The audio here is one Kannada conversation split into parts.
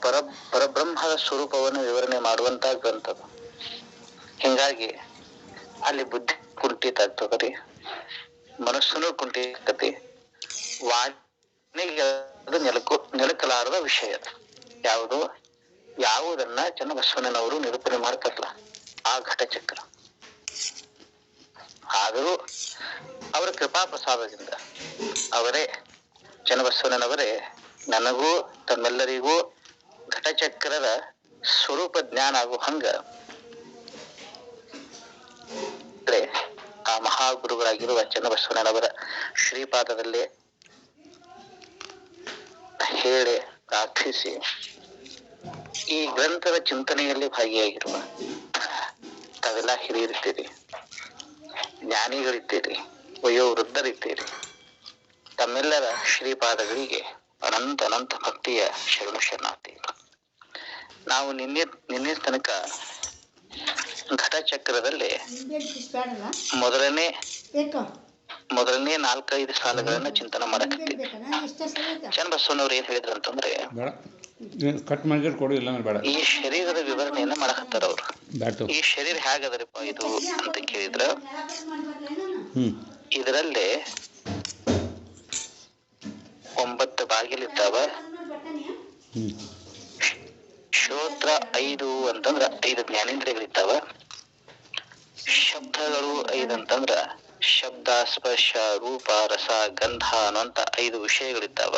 ಪರ ಪರಬ್ರಹ್ಮದ ಸ್ವರೂಪವನ್ನು ವಿವರಣೆ ಮಾಡುವಂತಹ ಗ್ರಂಥ. ಹಿಂಗಾಗಿ ಅಲ್ಲಿ ಬುದ್ಧಿ ಕುಂಠಿತ ಆಗ್ತದ್ರಿ, ಮನಸ್ಸುನು ಕುಂಠಿತ ಆಗ್ತತಿ, ವಾಣಿಗೆ ಅದು ನೆಲಕಲಾರದ ವಿಷಯ. ಯಾವುದು ಯಾವುದನ್ನ ಚನ್ನಬಸವಣ್ಣನವರು ನಿರೂಪಣೆ ಮಾಡ್ತಾರಲ್ಲ ಆ ಘಟಚಕ್ರ. ಆದರೂ ಅವರ ಕೃಪಾ ಪ್ರಸಾದದಿಂದ ಅವರೇ ಚನ್ನಬಸವಣ್ಣನವರೇ ನನಗೂ ತಮ್ಮೆಲ್ಲರಿಗೂ ಘಟಚಕ್ರದ ಸ್ವರೂಪ ಜ್ಞಾನ ಆಗೋ ಹಂಗ ಆ ಮಹಾಗುರುಗಳಾಗಿರುವ ಚನ್ನಬಸವಣ್ಣನವರ ಶ್ರೀಪಾದದಲ್ಲಿ ಹೇಳಿ ಪ್ರಾರ್ಥಿಸಿ ಈ ಗ್ರಂಥದ ಚಿಂತನೆಯಲ್ಲಿ ಭಾಗಿಯಾಗಿರುವ ತಾವೆಲ್ಲ ಹಿರಿಯರಿದ್ದೀರಿ, ಜ್ಞಾನಿಗಳಿದ್ದೀರಿ, ವಯೋವೃದ್ಧರಿದ್ದೀರಿ. ತಮ್ಮೆಲ್ಲರ ಶ್ರೀಪಾದಗಳಿಗೆ ಅನಂತ ಅನಂತ ಭಕ್ತಿಯ ಶರಣು ಶರಣಾರ್ಥಿಗಳು. ನಾವು ನಿನ್ನೆ ತನಕ ಘಟಚಕ್ರದಲ್ಲಿ ಮೊದಲನೇ 4-5 ಸಾಲುಗಳನ್ನ ಚಿಂತನೆ ಮಾಡಕತ್ತೀವಿ. ಚನ್ನಬಸವಣ್ಣವ್ರು ಏನ್ ಹೇಳಿದ್ರು ಅಂತಂದ್ರೆ, ಈ ಶರೀರದ ವಿವರಣೆಯನ್ನ ಮಾಡಕತ್ತಾರ ಅವ್ರು. ಈ ಶರೀರ ಹೇಗದರಿಪ್ಪ ಇದು ಅಂತ ಕೇಳಿದ್ರ, ಇದರಲ್ಲಿ 9 ಬಾಗಿಲಿದ್ದಾವ. ಶ್ರೋತ್ರ 5 ಅಂತಂದ್ರ 5 ಜ್ಞಾನೇಂದ್ರಿಯಗಳಿದ್ದಾವ. ಶಬ್ದಗಳು 5 ಅಂತಂದ್ರ ಶಬ್ದ, ಸ್ಪರ್ಶ, ರೂಪ, ರಸ, ಗಂಧ ಅನ್ನುವಂತ 5 ವಿಷಯಗಳಿದ್ದಾವ.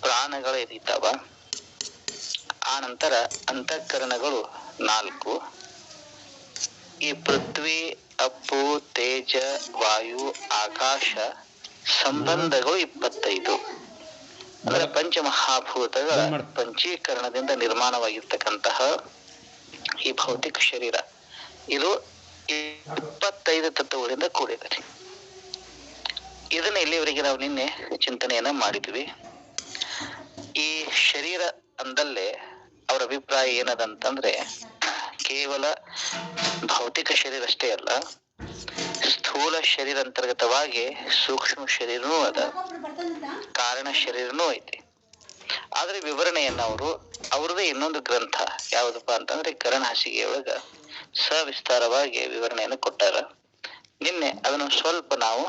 ಪ್ರಾಣಗಳು 5 ಇದ್ದಾವ. ಆ ನಂತರ ಅಂತಃಕರಣಗಳು 4. ಈ ಪೃಥ್ವಿ, ಅಪ್ಪು, ತೇಜ, ವಾಯು, ಆಕಾಶ ಸಂಬಂಧಗಳು 25. ಅಂದ್ರೆ ಪಂಚಮಹಾಭೂತಗಳ ಪಂಚೀಕರಣದಿಂದ ನಿರ್ಮಾಣವಾಗಿರ್ತಕ್ಕಂತಹ ಈ ಭೌತಿಕ ಶರೀರ ಇದು 25 ತತ್ವಗಳಿಂದ ಕೂಡಿದೆ. ಇದನ್ನ ಇಲ್ಲಿವರೆಗೆ ನಾವು ನಿನ್ನೆ ಚಿಂತನೆಯನ್ನ ಮಾಡಿದ್ವಿ. ಈ ಶರೀರ ಅಂದಲ್ಲೇ ಅವರ ಅಭಿಪ್ರಾಯ ಏನದಂತಂದ್ರೆ, ಕೇವಲ ಭೌತಿಕ ಶರೀರ ಅಷ್ಟೇ ಅಲ್ಲ, ಸ್ಥೂಲ ಶರೀರ ಅಂತರ್ಗತವಾಗಿ ಸೂಕ್ಷ್ಮ ಶರೀರನೂ ಅದ, ಕಾರಣ ಶರೀರನೂ ಐತಿ. ಆದ್ರೆ ವಿವರಣೆಯನ್ನ ಅವ್ರದೇ ಇನ್ನೊಂದು ಗ್ರಂಥ ಯಾವ್ದಪ್ಪ ಅಂತಂದ್ರೆ ಕರಣ ಹಾಸಿಗೆಯೊಳಗ ಸವಿಸ್ತಾರವಾಗಿ ವಿವರಣೆಯನ್ನು ಕೊಟ್ಟಾರ. ನಿನ್ನೆ ಅದನ್ನು ಸ್ವಲ್ಪ ನಾವು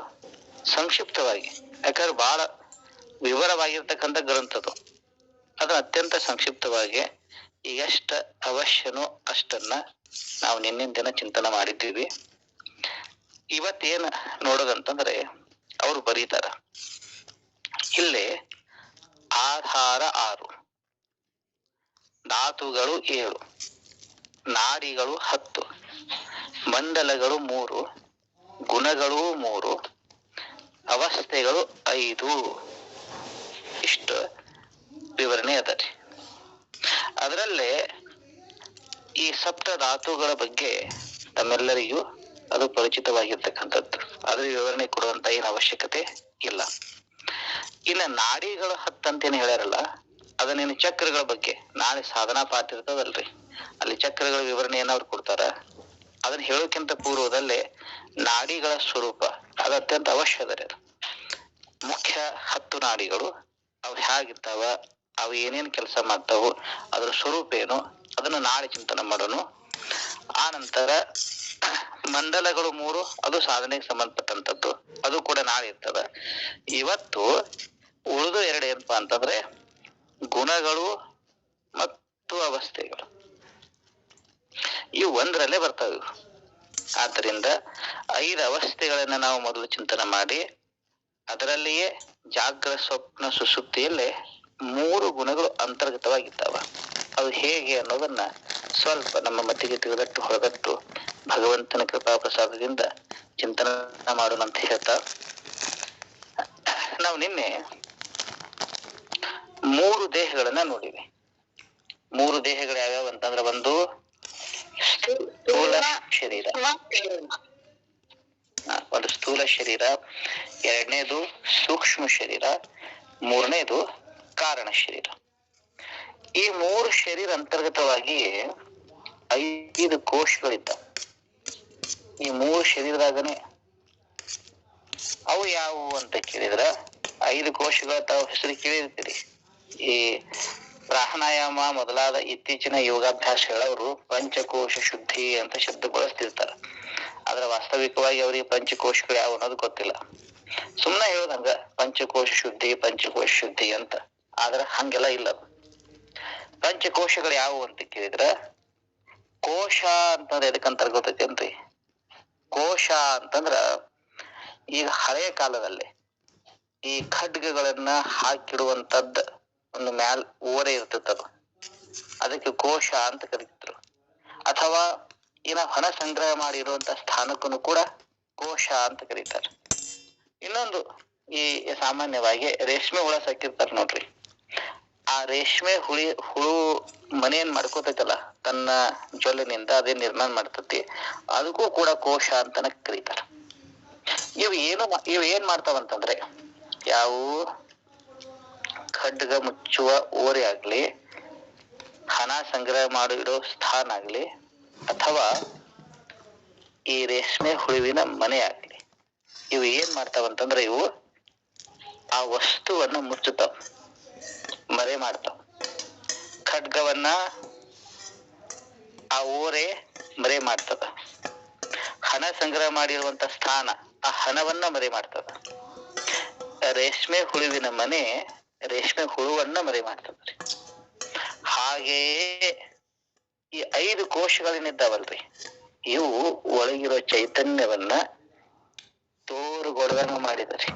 ಸಂಕ್ಷಿಪ್ತವಾಗಿ, ಯಾಕಂದ್ರೆ ಬಹಳ ವಿವರವಾಗಿರ್ತಕ್ಕಂಥ ಗ್ರಂಥದ್ದು, ಅದನ್ನ ಅತ್ಯಂತ ಸಂಕ್ಷಿಪ್ತವಾಗಿ ಈಗಷ್ಟ ಅವಶ್ಯನೋ ಅಷ್ಟನ್ನ ನಾವು ನಿನ್ನಿನ ದಿನ ಚಿಂತನೆ ಮಾಡಿದ್ದೀವಿ. ಇವತ್ತೇನ್ ನೋಡೋದಂತಂದ್ರೆ, ಅವ್ರು ಬರೀತಾರ ಇಲ್ಲಿ ಆಧಾರ 6, ಧಾತುಗಳು 7, ನಾಡಿಗಳು 10, ಮಂಡಲಗಳು 3, ಗುಣಗಳು 3, ಅವಸ್ಥೆಗಳು 5. ಇಷ್ಟು ವಿವರಣೆ ಅದರಿ. ಅದರಲ್ಲೇ ಈ ಸಪ್ತ ಧಾತುಗಳ ಬಗ್ಗೆ ತಮ್ಮೆಲ್ಲರಿಗೂ ಅದು ಪರಿಚಿತವಾಗಿರ್ತಕ್ಕಂಥದ್ದು, ಅದ್ರ ವಿವರಣೆ ಕೊಡುವಂತ ಏನು ಅವಶ್ಯಕತೆ ಇಲ್ಲ. ಇನ್ನ ನಾಡಿಗಳು 10 ಅಂತೇನು ಹೇಳ್ಯಾರಲ್ಲ, ಅದನ್ನೇನು ಚಕ್ರಗಳ ಬಗ್ಗೆ ನಾಳೆ ಸಾಧನಾ ಪಾಠ ಇರ್ತದಲ್ರಿ, ಅಲ್ಲಿ ಚಕ್ರಗಳ ವಿವರಣೆಯನ್ನ ಅವ್ರು ಕೊಡ್ತಾರ. ಅದನ್ನ ಹೇಳೋಕ್ಕಿಂತ ಪೂರ್ವದಲ್ಲೇ ನಾಡಿಗಳ ಸ್ವರೂಪ ಅದು ಅತ್ಯಂತ ಅವಶ್ಯ ಅದರಿ. ಅದು ಮುಖ್ಯ 10 ನಾಡಿಗಳು ಅವು ಹೇಗಿರ್ತಾವ, ಅವು ಏನೇನ್ ಕೆಲಸ ಮಾಡ್ತಾವು, ಅದ್ರ ಸ್ವರೂಪ ಏನು, ಅದನ್ನು ನಾಳೆ ಚಿಂತನೆ ಮಾಡೋಣ. ಆ ನಂತರ ಮಂಡಲಗಳು 3, ಅದು ಸಾಧನೆಗೆ ಸಂಬಂಧಪಟ್ಟಂತದ್ದು, ಅದು ಕೂಡ ನಾಳೆ ಇರ್ತದ. ಇವತ್ತು ಉಳಿದು 2 ಏನಪ್ಪಾ ಅಂತಂದ್ರೆ ಗುಣಗಳು ಮತ್ತು ಅವಸ್ಥೆಗಳು. ಇವು ಒಂದರಲ್ಲೇ ಬರ್ತಾವೆ. ಆದ್ದರಿಂದ 5 ಅವಸ್ಥೆಗಳನ್ನ ನಾವು ಮೊದಲು ಚಿಂತನೆ ಮಾಡಿ, ಅದರಲ್ಲಿಯೇ ಜಾಗ್ರ ಸ್ವಪ್ನ ಸುಸುಪ್ತಿಯಲ್ಲೇ 3 ಗುಣಗಳು ಅಂತರ್ಗತವಾಗಿದ್ದಾವ. ಅದು ಹೇಗೆ ಅನ್ನೋದನ್ನ ಸ್ವಲ್ಪ ನಮ್ಮ ಮತಿಗೆ ತಿಳಿದಟ್ಟು ಹೊರಗಟ್ಟು ಭಗವಂತನ ಕೃಪಾ ಪ್ರಸಾದದಿಂದ ಚಿಂತನೆ ಮಾಡೋಣ ಅಂತ ಹೇಳ್ತಾ, ನಾವು ನಿನ್ನೆ 3 ದೇಹಗಳನ್ನ ನೋಡಿವಿ. 3 ದೇಹಗಳು ಯಾವ್ಯಾವ ಅಂತಂದ್ರೆ, ಒಂದು ಸ್ಥೂಲ ಶರೀರ, ಒಂದು ಸ್ಥೂಲ ಶರೀರ, 2ನೇದು ಸೂಕ್ಷ್ಮ ಶರೀರ, 3ನೇದು ಕಾರಣ ಶರೀರ. ಈ 3 ಶರೀರ ಅಂತರ್ಗತವಾಗಿ 5 ಕೋಶಗಳಿದ್ದ. ಈ 3 ಶರೀರದಾಗನೆ ಅವು ಯಾವುವು ಅಂತ ಕೇಳಿದ್ರ, 5 ಕೋಶಗಳ ತಾವು ಹೆಸರು ಕೇಳಿರ್ತೀರಿ. ಈ ಪ್ರಾಣಾಯಾಮ ಮೊದಲಾದ ಇತ್ತೀಚಿನ ಯೋಗಾಭ್ಯಾಸಗಳವರು ಪಂಚಕೋಶ ಶುದ್ಧಿ ಅಂತ ಶಬ್ದ ಬಳಸ್ತಿರ್ತಾರ. ಆದ್ರೆ ವಾಸ್ತವಿಕವಾಗಿ ಅವ್ರಿಗೆ ಪಂಚಕೋಶಗಳು ಯಾವ ಅನ್ನೋದು ಗೊತ್ತಿಲ್ಲ. ಸುಮ್ಮನೆ ಹೇಳೋದಂಗ ಪಂಚಕೋಶ ಶುದ್ಧಿ ಅಂತ. ಆದ್ರೆ ಹಂಗೆಲ್ಲ ಇಲ್ಲ. ಪಂಚಕೋಶಗಳು ಯಾವುವು ಅಂತ ಕೇಳಿದ್ರ, ಕೋಶ ಅಂತಂದ್ರೆ ಎದಕ್ಕಂತಾರ ಗೊತ್ತೈತೇನ್ರಿ? ಕೋಶ ಅಂತಂದ್ರ ಈಗ ಹಳೆಯ ಕಾಲದಲ್ಲಿ ಈ ಖಡ್ಗಗಳನ್ನ ಹಾಕಿಡುವಂತದ್ದು ಒಂದು ಮ್ಯಾಲ್ ಓರೆ ಇರ್ತಿತ್ತದು, ಅದಕ್ಕೆ ಕೋಶ ಅಂತ ಕರೀತಿದ್ರು. ಅಥವಾ ಇನ್ನ ಹಣ ಸಂಗ್ರಹ ಮಾಡಿರುವಂತ ಸ್ಥಾನಕ್ಕೂ ಕೂಡ ಕೋಶ ಅಂತ ಕರೀತಾರೆ. ಇನ್ನೊಂದು, ಈ ಸಾಮಾನ್ಯವಾಗಿ ರೇಷ್ಮೆ ಹುಳ ಸಾಕಿರ್ತಾರ ನೋಡ್ರಿ, ಆ ರೇಷ್ಮೆ ಹುಳು ಮನೆ ಏನ್ ಮಾಡ್ಕೋತೈತಲ್ಲ ತನ್ನ ಜೊಲ್ಲಿನಿಂದ ಅದೇ ನಿರ್ಮಾಣ ಮಾಡ್ತತಿ, ಅದಕ್ಕೂ ಕೂಡ ಕೋಶ ಅಂತನ ಕರೀತಾರ. ಇವು ಏನ್ ಮಾಡ್ತಾವಂತಂದ್ರೆ, ಯಾವು ಖಡ್ಗ ಮುಚ್ಚುವ ಓರೆ ಆಗ್ಲಿ, ಹಣ ಸಂಗ್ರಹ ಮಾಡಿಡೋ ಸ್ಥಾನ ಆಗ್ಲಿ, ಅಥವಾ ಈ ರೇಷ್ಮೆ ಹುಳುವಿನ ಮನೆ ಆಗ್ಲಿ, ಇವು ಏನ್ ಮಾಡ್ತಾವಂತಂದ್ರೆ ಇವು ಆ ವಸ್ತುವನ್ನ ಮುಚ್ಚುತ್ತಾವ, ಮರೆ ಮಾಡ್ತಾವ. ಖಡ್ಗವನ್ನ ಆ ಓರೆ ಮರೆ ಮಾಡ್ತದ. ಹಣ ಸಂಗ್ರಹ ಮಾಡಿರುವಂತ ಸ್ಥಾನ ಆ ಹಣವನ್ನ ಮರೆ ಮಾಡ್ತದ. ರೇಷ್ಮೆ ಹುಳುವಿನ ಮನೆ ರೇಷ್ಮೆ ಹುಳುವನ್ನ ಮರೆ ಮಾಡ್ತದ್ರಿ. ಹಾಗೆಯೇ ಈ 5 ಕೋಶಗಳೇನಿದ್ದಾವಲ್ರಿ, ಇವು ಒಳಗಿರೋ ಚೈತನ್ಯವನ್ನ ತೋರುಗೊಡದಂಗ ಮಾಡಿದ್ರಿ.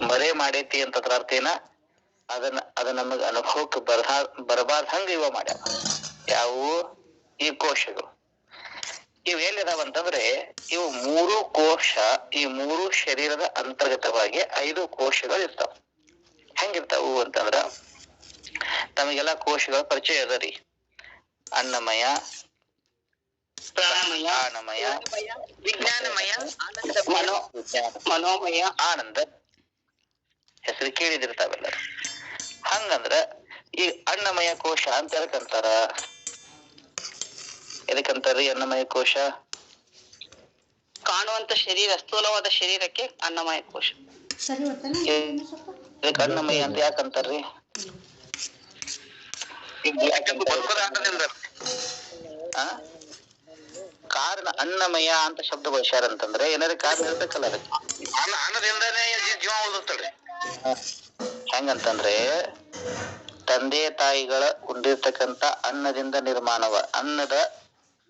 ಮರೆ ಮಾಡೈತಿ ಅಂತದ್ರ ಅರ್ಥ ಏನ, ಅದ ನಮಗ ಅನುಭವಕ್ಕೆ ಬರಬಾರ್ದಂಗ ಇವ ಮಾಡ್ಯಾವ. ಯಾವು ಈ ಕೋಶಗಳು. ಇವ್ ಎಲ್ಲಿದಾವಂತಂದ್ರೆ, ಇವು 3 ಕೋಶ, ಈ 3 ಶರೀರದ ಅಂತರ್ಗತವಾಗಿ 5 ಕೋಶಗಳು ಇರ್ತಾವ. ಹೆಂಗಿರ್ತಾವು ಅಂತಂದ್ರ, ತಮಗೆಲ್ಲ ಕೋಶಗಳ ಪರಿಚಯ ಅದ ರೀ. ಅನ್ನಮಯ, ಪ್ರಾಣಮಯ, ವಿಜ್ಞಾನಮಯ, ಮನೋಮಯ, ಆನಂದ ಹೆಸರು ಕೇಳಿದಿರ್ತಾವೆಲ್ಲ. ಹಂಗಂದ್ರ ಈ ಅನ್ನಮಯ ಕೋಶ ಅಂತ ಎದಕ್ಕಂತಾರ್ರಿ? ಅನ್ನಮಯ ಕೋಶ ಕಾಣುವಂತ ಶರೀರ, ಸ್ಥೂಲವಾದ ಶರೀರಕ್ಕೆ ಅನ್ನಮಯ ಕೋಶ. ಇದಕ್ಕೆ ಅನ್ನಮಯ ಅಂತ ಯಾಕಂತಾರ್ರಿ? ಕಾರಣ ಅನ್ನಮಯ ಅಂತ ಶಬ್ದ ಬಳಸ್ಯಾರ ಅಂತಂದ್ರೆ ಏನಾರ ಕಾರಣ ಇರ್ಬೇಕಲ್ಲ ಅದಕ್ಕೆ. ಅನ್ನದಿಂದಾನೇ ಜೀವ ಉಳಿದತ್ತಲ್ರಿ. ಹೆಂಗಂತಂದ್ರೆ, ತಂದೆ ತಾಯಿಗಳ ಉಂಡಿರ್ತಕ್ಕಂತ ಅನ್ನದಿಂದ ನಿರ್ಮಾಣವ. ಅನ್ನದ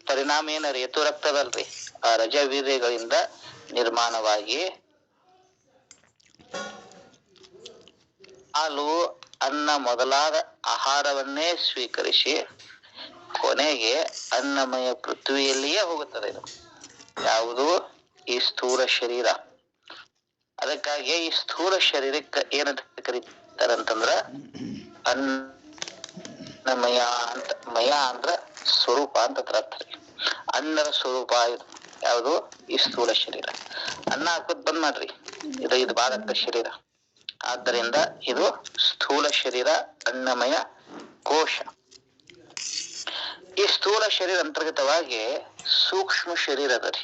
ಪರಿಣಾಮ ಏನ ರೇತು ರಕ್ತದಲ್ರಿ, ಆ ರಜವೀರ್ಯಗಳಿಂದ ನಿರ್ಮಾಣವಾಗಿ ಹಾಲು, ಅನ್ನ ಮೊದಲಾದ ಆಹಾರವನ್ನೇ ಸ್ವೀಕರಿಸಿ ಕೊನೆಗೆ ಅನ್ನಮಯ ಪೃಥ್ವಿಯಲ್ಲಿಯೇ ಹೋಗುತ್ತದೆ. ಇದು ಯಾವುದು? ಈ ಸ್ಥೂಲ ಶರೀರ. ಅದಕ್ಕಾಗಿ ಈ ಸ್ಥೂಲ ಶರೀರಕ್ಕೆ ಏನಂತ ಕರೀತಾರಂತಂದ್ರ ಅನ್ನಮಯ ಅಂತ. ಮಯ ಅಂದ್ರ ಸ್ವರೂಪ ಅಂತ ಅರ್ಥ ರೀ. ಅನ್ನದ ಸ್ವರೂಪ ಯಾವುದು? ಈ ಸ್ಥೂಲ ಶರೀರ. ಅನ್ನ ಹಾಕೋದ್ ಬಂದ್ ಮಾಡ್ರಿ, ಇದು ಬಾಧಕ ಶರೀರ. ಆದ್ದರಿಂದ ಇದು ಸ್ಥೂಲ ಶರೀರ, ಅನ್ನಮಯ ಕೋಶ. ಈ ಸ್ಥೂಲ ಶರೀರ ಅಂತರ್ಗತವಾಗಿ ಸೂಕ್ಷ್ಮ ಶರೀರ ಅದ ರೀ.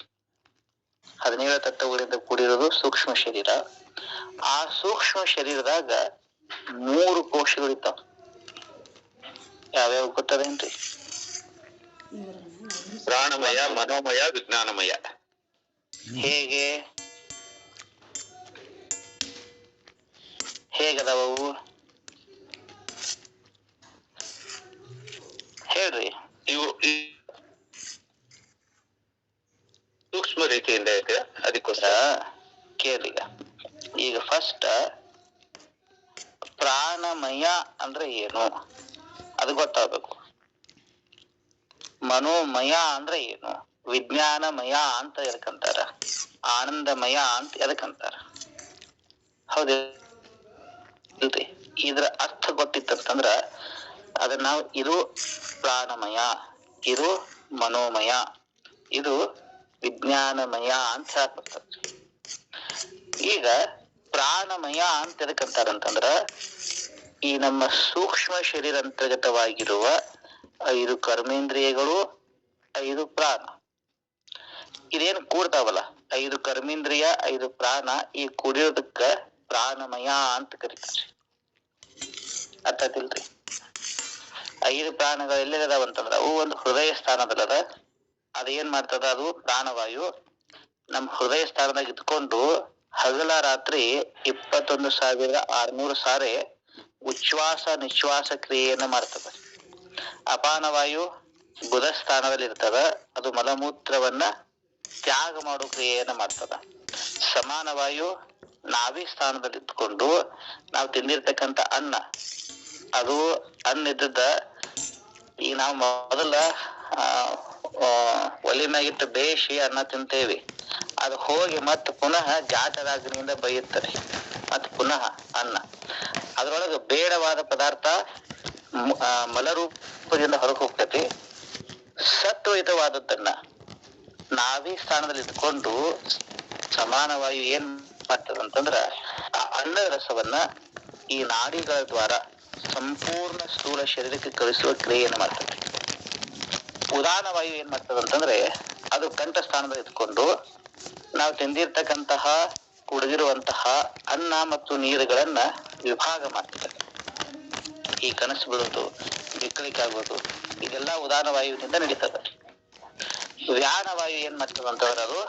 17 ತತ್ವಗಳಿಂದ ಕೂಡಿರೋದು ಸೂಕ್ಷ್ಮ ಶರೀರ. ಆ ಸೂಕ್ಷ್ಮ ಶರೀರದಾಗ 3 ಕೋಶಗಳಿರ್ತಾವ. ಯಾವ್ಯಾವ ಗೊತ್ತದೇನ್ರಿ? ಪ್ರಾಣಮಯ, ಮನೋಮಯ, ವಿಜ್ಞಾನಮಯ. ಹೇಗದಾವು ಹೇಳ್ರಿ. ಇವು ಸೂಕ್ಷ್ಮ ರೀತಿಯಿಂದ ಐತೆ. ಅದಕ್ಕೋಸ್ಕರ ಕೇಳಿ. ಈಗ ಫಸ್ಟ್ ಪ್ರಾಣಮಯ ಅಂದ್ರೆ ಏನು ಅದು ಗೊತ್ತಾಗಬೇಕು. ಮನೋಮಯ ಅಂದ್ರೆ ಏನು? ವಿಜ್ಞಾನಮಯ ಅಂತ ಎದಕ್ಕಂತಾರ? ಆನಂದಮಯ ಅಂತ ಎದಕ್ಕಂತಾರ? ಹೌದಿಲ್ರಿ? ಇದ್ರ ಅರ್ಥ ಗೊತ್ತಿತ್ತಂತಂದ್ರ ಅದನ್ನ ನಾವು ಇದು ಪ್ರಾಣಮಯ, ಇದು ಮನೋಮಯ, ಇದು ವಿಜ್ಞಾನಮಯ ಅಂತ ಹೇಳ್ಕೊಡ್ತಾರೆ. ಈಗ ಪ್ರಾಣಮಯ ಅಂತ ಎದಕ್ಕಂತಾರಂತಂದ್ರ ಈ ನಮ್ಮ ಸೂಕ್ಷ್ಮ ಶರೀರ ಅಂತರ್ಗತವಾಗಿರುವ 5 ಕರ್ಮೇಂದ್ರಿಯಗಳು, 5 ಪ್ರಾಣ, ಇದೇನು ಕೂಡ್ತಾವಲ್ಲ 5 ಕರ್ಮೇಂದ್ರಿಯ 5 ಪ್ರಾಣ, ಈ ಕೂಡಿರೋದಕ್ಕ ಪ್ರಾಣಮಯ ಅಂತ ಕರೀತಾರೆ. ಅರ್ಥಾತಿಲ್ರಿ? 5 ಪ್ರಾಣಗಳು ಎಲ್ಲಿದಾವಂತಂದ್ರ ಅವು ಒಂದು ಹೃದಯ ಸ್ಥಾನದಲ್ಲದ. ಅದ ಏನ್ ಮಾಡ್ತದ, ಅದು ಪ್ರಾಣವಾಯು ನಮ್ ಹೃದಯ ಸ್ಥಾನದಾಗ ಇದ್ಕೊಂಡು ಹಗಲ ರಾತ್ರಿ 21,600 ಸಾರಿ ಉಚ್ಛ್ವಾಸ ನಿಶ್ವಾಸ ಕ್ರಿಯೆಯನ್ನ ಮಾಡ್ತದ. ಅಪಾನವಾಯು ಬುಧ ಸ್ಥಾನದಲ್ಲಿ ಇರ್ತದ, ಅದು ಮಲಮೂತ್ರವನ್ನ ತ್ಯಾಗ ಮಾಡೋ ಕ್ರಿಯೆಯನ್ನ ಮಾಡ್ತದ. ಸಮಾನವಾಯು ನಾಭಿ ಸ್ಥಾನದಲ್ಲಿ ಇದ್ಕೊಂಡು ನಾವು ತಿಂದಿರ್ತಕ್ಕಂಥ ಅನ್ನ, ಅದು ಅನ್ನ ಇದ್ದದ ಈಗ ನಾವು ಮೊದಲ ಒಲಿ ಮ್ಯಾಗಿಟ್ಟು ಬೇಯಿಸಿ ಅನ್ನ ತಿಂತೇವಿ. ಅದು ಹೋಗಿ ಮತ್ತೆ ಪುನಃ ಜಾಟರಾಗ್ನಿಯಿಂದ ಬೈಯುತ್ತದೆ, ಮತ್ತೆ ಪುನಃ ಅನ್ನ. ಅದ್ರೊಳಗೆ ಬೇಡವಾದ ಪದಾರ್ಥ ಮಲರೂಪದಿಂದ ಹೊರಗೆ ಹೋಗ್ತೈತಿ. ಸತ್ವಯುತವಾದದ್ದನ್ನ ನಾಭಿ ಸ್ಥಾನದಲ್ಲಿ ಇಟ್ಕೊಂಡು ಸಮಾನವಾಗಿ ಏನ್ ಮಾಡ್ತದಂತಂದ್ರ ಆ ಅನ್ನದ ರಸವನ್ನ ಈ ನಾಡಿಗಳ ದ್ವಾರ ಸಂಪೂರ್ಣ ಸ್ಥೂಲ ಶರೀರಕ್ಕೆ ಕಳಿಸುವ ಕ್ರಿಯೆಯನ್ನು ಮಾಡ್ತದೆ. ಉದಾನವಾಯು ಏನ್ ಮಾಡ್ತದಂತಂದ್ರೆ ಅದು ಕಂಠ ಸ್ಥಾನದಲ್ಲಿ ಇಟ್ಕೊಂಡು ನಾವು ತಿಂದಿರ್ತಕ್ಕಂತಹ ಕುಡಿದಿರುವಂತಹ ಅನ್ನ ಮತ್ತು ನೀರುಗಳನ್ನ ವಿಭಾಗ ಮಾಡ್ತದೆ. ಈ ಕನಸು ಬೀಳೋದು, ಬಿಕ್ಕಳಿಕಾಗೋದು, ಇದೆಲ್ಲ ಉದಾನ ವಾಯುವಿನಿಂದ ನಡೀತದೆ. ವ್ಯಾನವಾಯು ಏನ್ ಮಾಡ್ತದಂತಂದ್ರೆ ಅದು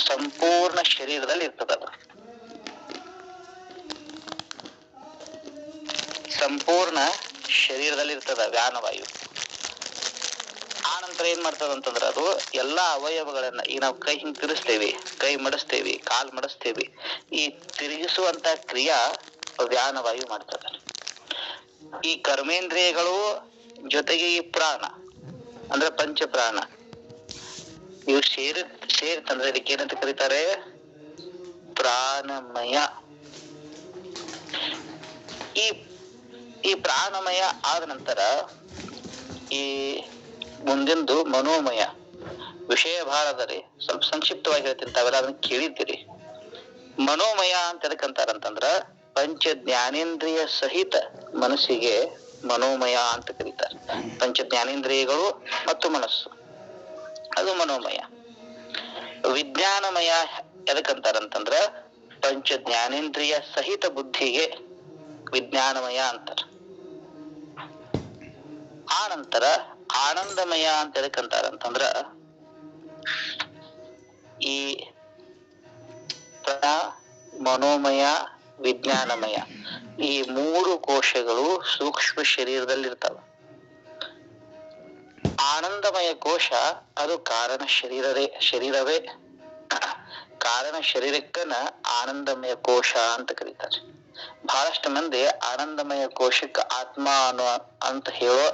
ಸಂಪೂರ್ಣ ಶರೀರದಲ್ಲಿ ಇರ್ತದ. ಅದು ಸಂಪೂರ್ಣ ಶರೀರದಲ್ಲಿ ಇರ್ತದ ವ್ಯಾನವಾಯು. ಆ ನಂತರ ಏನ್ ಮಾಡ್ತದಂತಂದ್ರ ಅದು ಎಲ್ಲಾ ಅವಯವಗಳನ್ನ, ಈಗ ನಾವು ಕೈ ಹಿಂಗ್ ತಿರುಸ್ತೇವಿ, ಕೈ ಮಡಿಸ್ತೇವಿ, ಕಾಲ್ ಮಡಿಸ್ತೇವಿ, ಈ ತಿರುಗಿಸುವಂತ ಕ್ರಿಯಾ ವ್ಯಾನವಾಯು ಮಾಡ್ತದ. ಈ ಕರ್ಮೇಂದ್ರಿಯಗಳು ಜೊತೆಗೆ ಈ ಪ್ರಾಣ ಅಂದ್ರೆ ಪಂಚಪ್ರಾಣ ಇವು ಸೇರಿತಂದ್ರೆ ಇದಕ್ಕೆ ಏನಂತ ಕರೀತಾರೆ? ಪ್ರಾಣಮಯ. ಈ ಪ್ರಾಣಮಯ ಆದ ನಂತರ ಈ ಮುಂದಿಂದು ಮನೋಮಯ. ವಿಷಯ ಬಹಳ ಅದರಿ, ಸ್ವಲ್ಪ ಸಂಕ್ಷಿಪ್ತವಾಗಿ ಹೇಳ್ತೀನಿ, ತಾವೆಲ್ಲ ಅದನ್ನ ಕೇಳಿದ್ದೀರಿ. ಮನೋಮಯ ಅಂತ ಎದಕ್ಕಂತಾರಂತಂದ್ರ ಪಂಚ ಜ್ಞಾನೇಂದ್ರಿಯ ಸಹಿತ ಮನಸ್ಸಿಗೆ ಮನೋಮಯ ಅಂತ ಕರೀತಾರೆ. ಪಂಚ ಜ್ಞಾನೇಂದ್ರಿಯಗಳು ಮತ್ತು ಮನಸ್ಸು ಅದು ಮನೋಮಯ. ವಿಜ್ಞಾನಮಯ ಎದಕ್ಕಂತಾರಂತಂದ್ರ ಪಂಚ ಜ್ಞಾನೇಂದ್ರಿಯ ಸಹಿತ ಬುದ್ಧಿಗೆ ವಿಜ್ಞಾನಮಯ ಅಂತಾರ. ಆ ನಂತರ ಆನಂದಮಯ ಅಂತ ಎದಕ್ಕಂತಾರಂತಂದ್ರ ಈ ಮನೋಮಯ ವಿಜ್ಞಾನಮಯ ಈ 3 ಕೋಶಗಳು ಸೂಕ್ಷ್ಮ ಶರೀರದಲ್ಲಿ ಇರ್ತಾವ. ಆನಂದಮಯ ಕೋಶ ಅದು ಕಾರಣ ಶರೀರವೇ. ಕಾರಣ ಶರೀರಕ್ಕನ ಆನಂದಮಯ ಕೋಶ ಅಂತ ಕರೀತಾರೆ. ಬಹಳಷ್ಟು ಮಂದಿ ಆನಂದಮಯ ಕೋಶಕ್ಕೆ ಆತ್ಮ ಅಂತ ಹೇಳೋ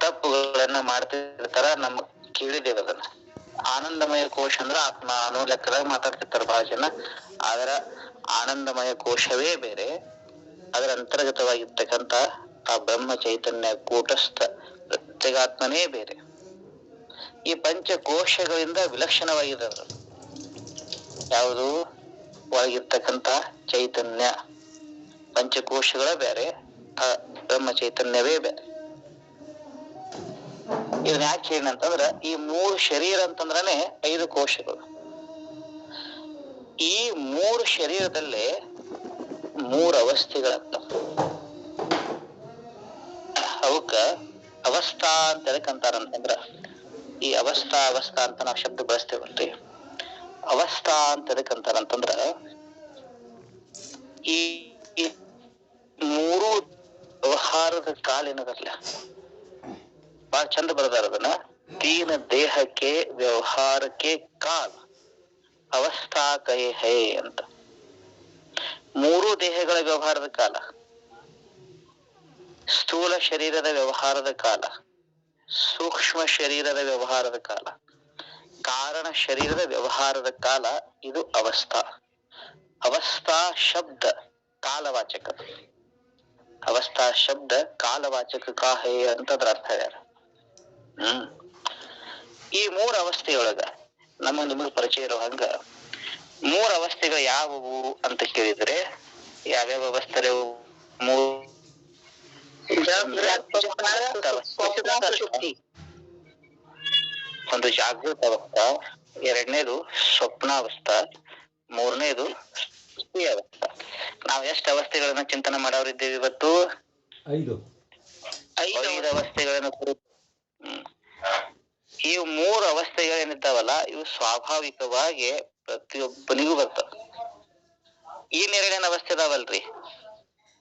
ತಪ್ಪುಗಳನ್ನ ಮಾಡ್ತಿರ್ತಾರ. ನಮ್ ಕೇಳಿದ್ದೇವೆ ಅದನ್ನ. ಆನಂದಮಯ ಕೋಶ ಅಂದ್ರ ಆತ್ಮ ಅನ್ನೋ ಲೆಕ್ಕದಾಗ ಮಾತಾಡ್ತಿರ್ತಾರ ಬಹಳ ಜನ. ಅದರ ಆನಂದಮಯ ಕೋಶವೇ ಬೇರೆ, ಅದರ ಅಂತರ್ಗತವಾಗಿರ್ತಕ್ಕಂಥ ಆ ಬ್ರಹ್ಮ ಚೈತನ್ಯ ಕೂಟಸ್ಥ ಪ್ರತ್ಯೇಗಾತ್ಮನೇ ಬೇರೆ. ಈ ಪಂಚಕೋಶಗಳಿಂದ ವಿಲಕ್ಷಣವಾಗಿದೆ. ಯಾವುದು? ಒಳಗಿರ್ತಕ್ಕಂಥ ಚೈತನ್ಯ. ಪಂಚಕೋಶಗಳ ಬೇರೆ, ಆ ಬ್ರಹ್ಮ ಚೈತನ್ಯವೇ ಬೇರೆ. ಇದನ್ನ ಯಾಕೆ ಏನಂತಂದ್ರ ಈ 3 ಶರೀರ ಅಂತಂದ್ರನೆ 5 ಕೋಶಗಳು. ಈ 3 ಶರೀರದಲ್ಲೇ 3 ಅವಸ್ಥೆಗಳಂತ. ಅವಕ್ಕ ಅವಸ್ಥಾ ಅಂತ ಎದಕ್ಕಂತಾರಂತಂದ್ರ ಈ ಅವಸ್ಥಾ ಅಂತ ನಾವು ಶಬ್ದ ಬಳಸ್ತೇವಲ್ರಿ. ಅವಸ್ಥಾ ಅಂತ ಎದಕ್ಕಂತಾರಂತಂದ್ರ ಈ 3 ವ್ಯವಹಾರದ ಕಾಲ ಏನದಲ್ಲ, ಬಹಳ ಚಂದ ಬರದಾರ ಅದನ್ನ. 3 ದೇಹಕ್ಕೆ ವ್ಯವಹಾರಕ್ಕೆ ಕಾಲ ಅವಸ್ಥಾ ಕೈ ಹೇ ಅಂತ. 3 ದೇಹಗಳ ವ್ಯವಹಾರದ ಕಾಲ, ಸ್ಥೂಲ ಶರೀರದ ವ್ಯವಹಾರದ ಕಾಲ, ಸೂಕ್ಷ್ಮ ಶರೀರದ ವ್ಯವಹಾರದ ಕಾಲ, ಕಾರಣ ಶರೀರದ ವ್ಯವಹಾರದ ಕಾಲ. ಇದು ಅವಸ್ಥಾ. ಅವಸ್ಥಾ ಶಬ್ದ ಕಾಲವಾಚಕ. ಅವಸ್ಥಾ ಶಬ್ದ ಕಾಲವಾಚಕ ಕಾಹೇ ಅಂತದ್ರ ಅರ್ಥ ಹೇಳ್ಯಾರ. ಈ 3 ಅವಸ್ಥೆಯೊಳಗ ನಿಮಗೆ ಪರಿಚಯ ಇರೋ ಹಂಗ 3 ಅವಸ್ಥೆಗಳು ಯಾವುವು ಅಂತ ಕೇಳಿದ್ರೆ ಯಾವ್ಯಾವ ಅವಸ್ಥೆ? ಒಂದು ಜಾಗೃತ ಅವಸ್ಥಾ, 2ನೇದು ಸ್ವಪ್ನಾವಸ್ಥಾ, 3ನೇದು ಸುಷುಪ್ತಿ ಅವಸ್ಥಾ. ನಾವು ಎಷ್ಟು ಅವಸ್ಥೆಗಳನ್ನ ಚಿಂತನೆ ಮಾಡೋರಿದ್ದೇವೆ ಇವತ್ತು? ಅವಸ್ಥೆಗಳನ್ನು ಕುರಿತು ಈ 3 ಅವಸ್ಥೆಗಳೇನಿದ್ದಾವಲ್ಲ ಇವು ಸ್ವಾಭಾವಿಕವಾಗಿ ಪ್ರತಿಯೊಬ್ಬನಿಗೂ ಬರ್ತವೆ. ಈ 2 ಅವಸ್ಥೆ ಇದಾವಲ್ರಿ,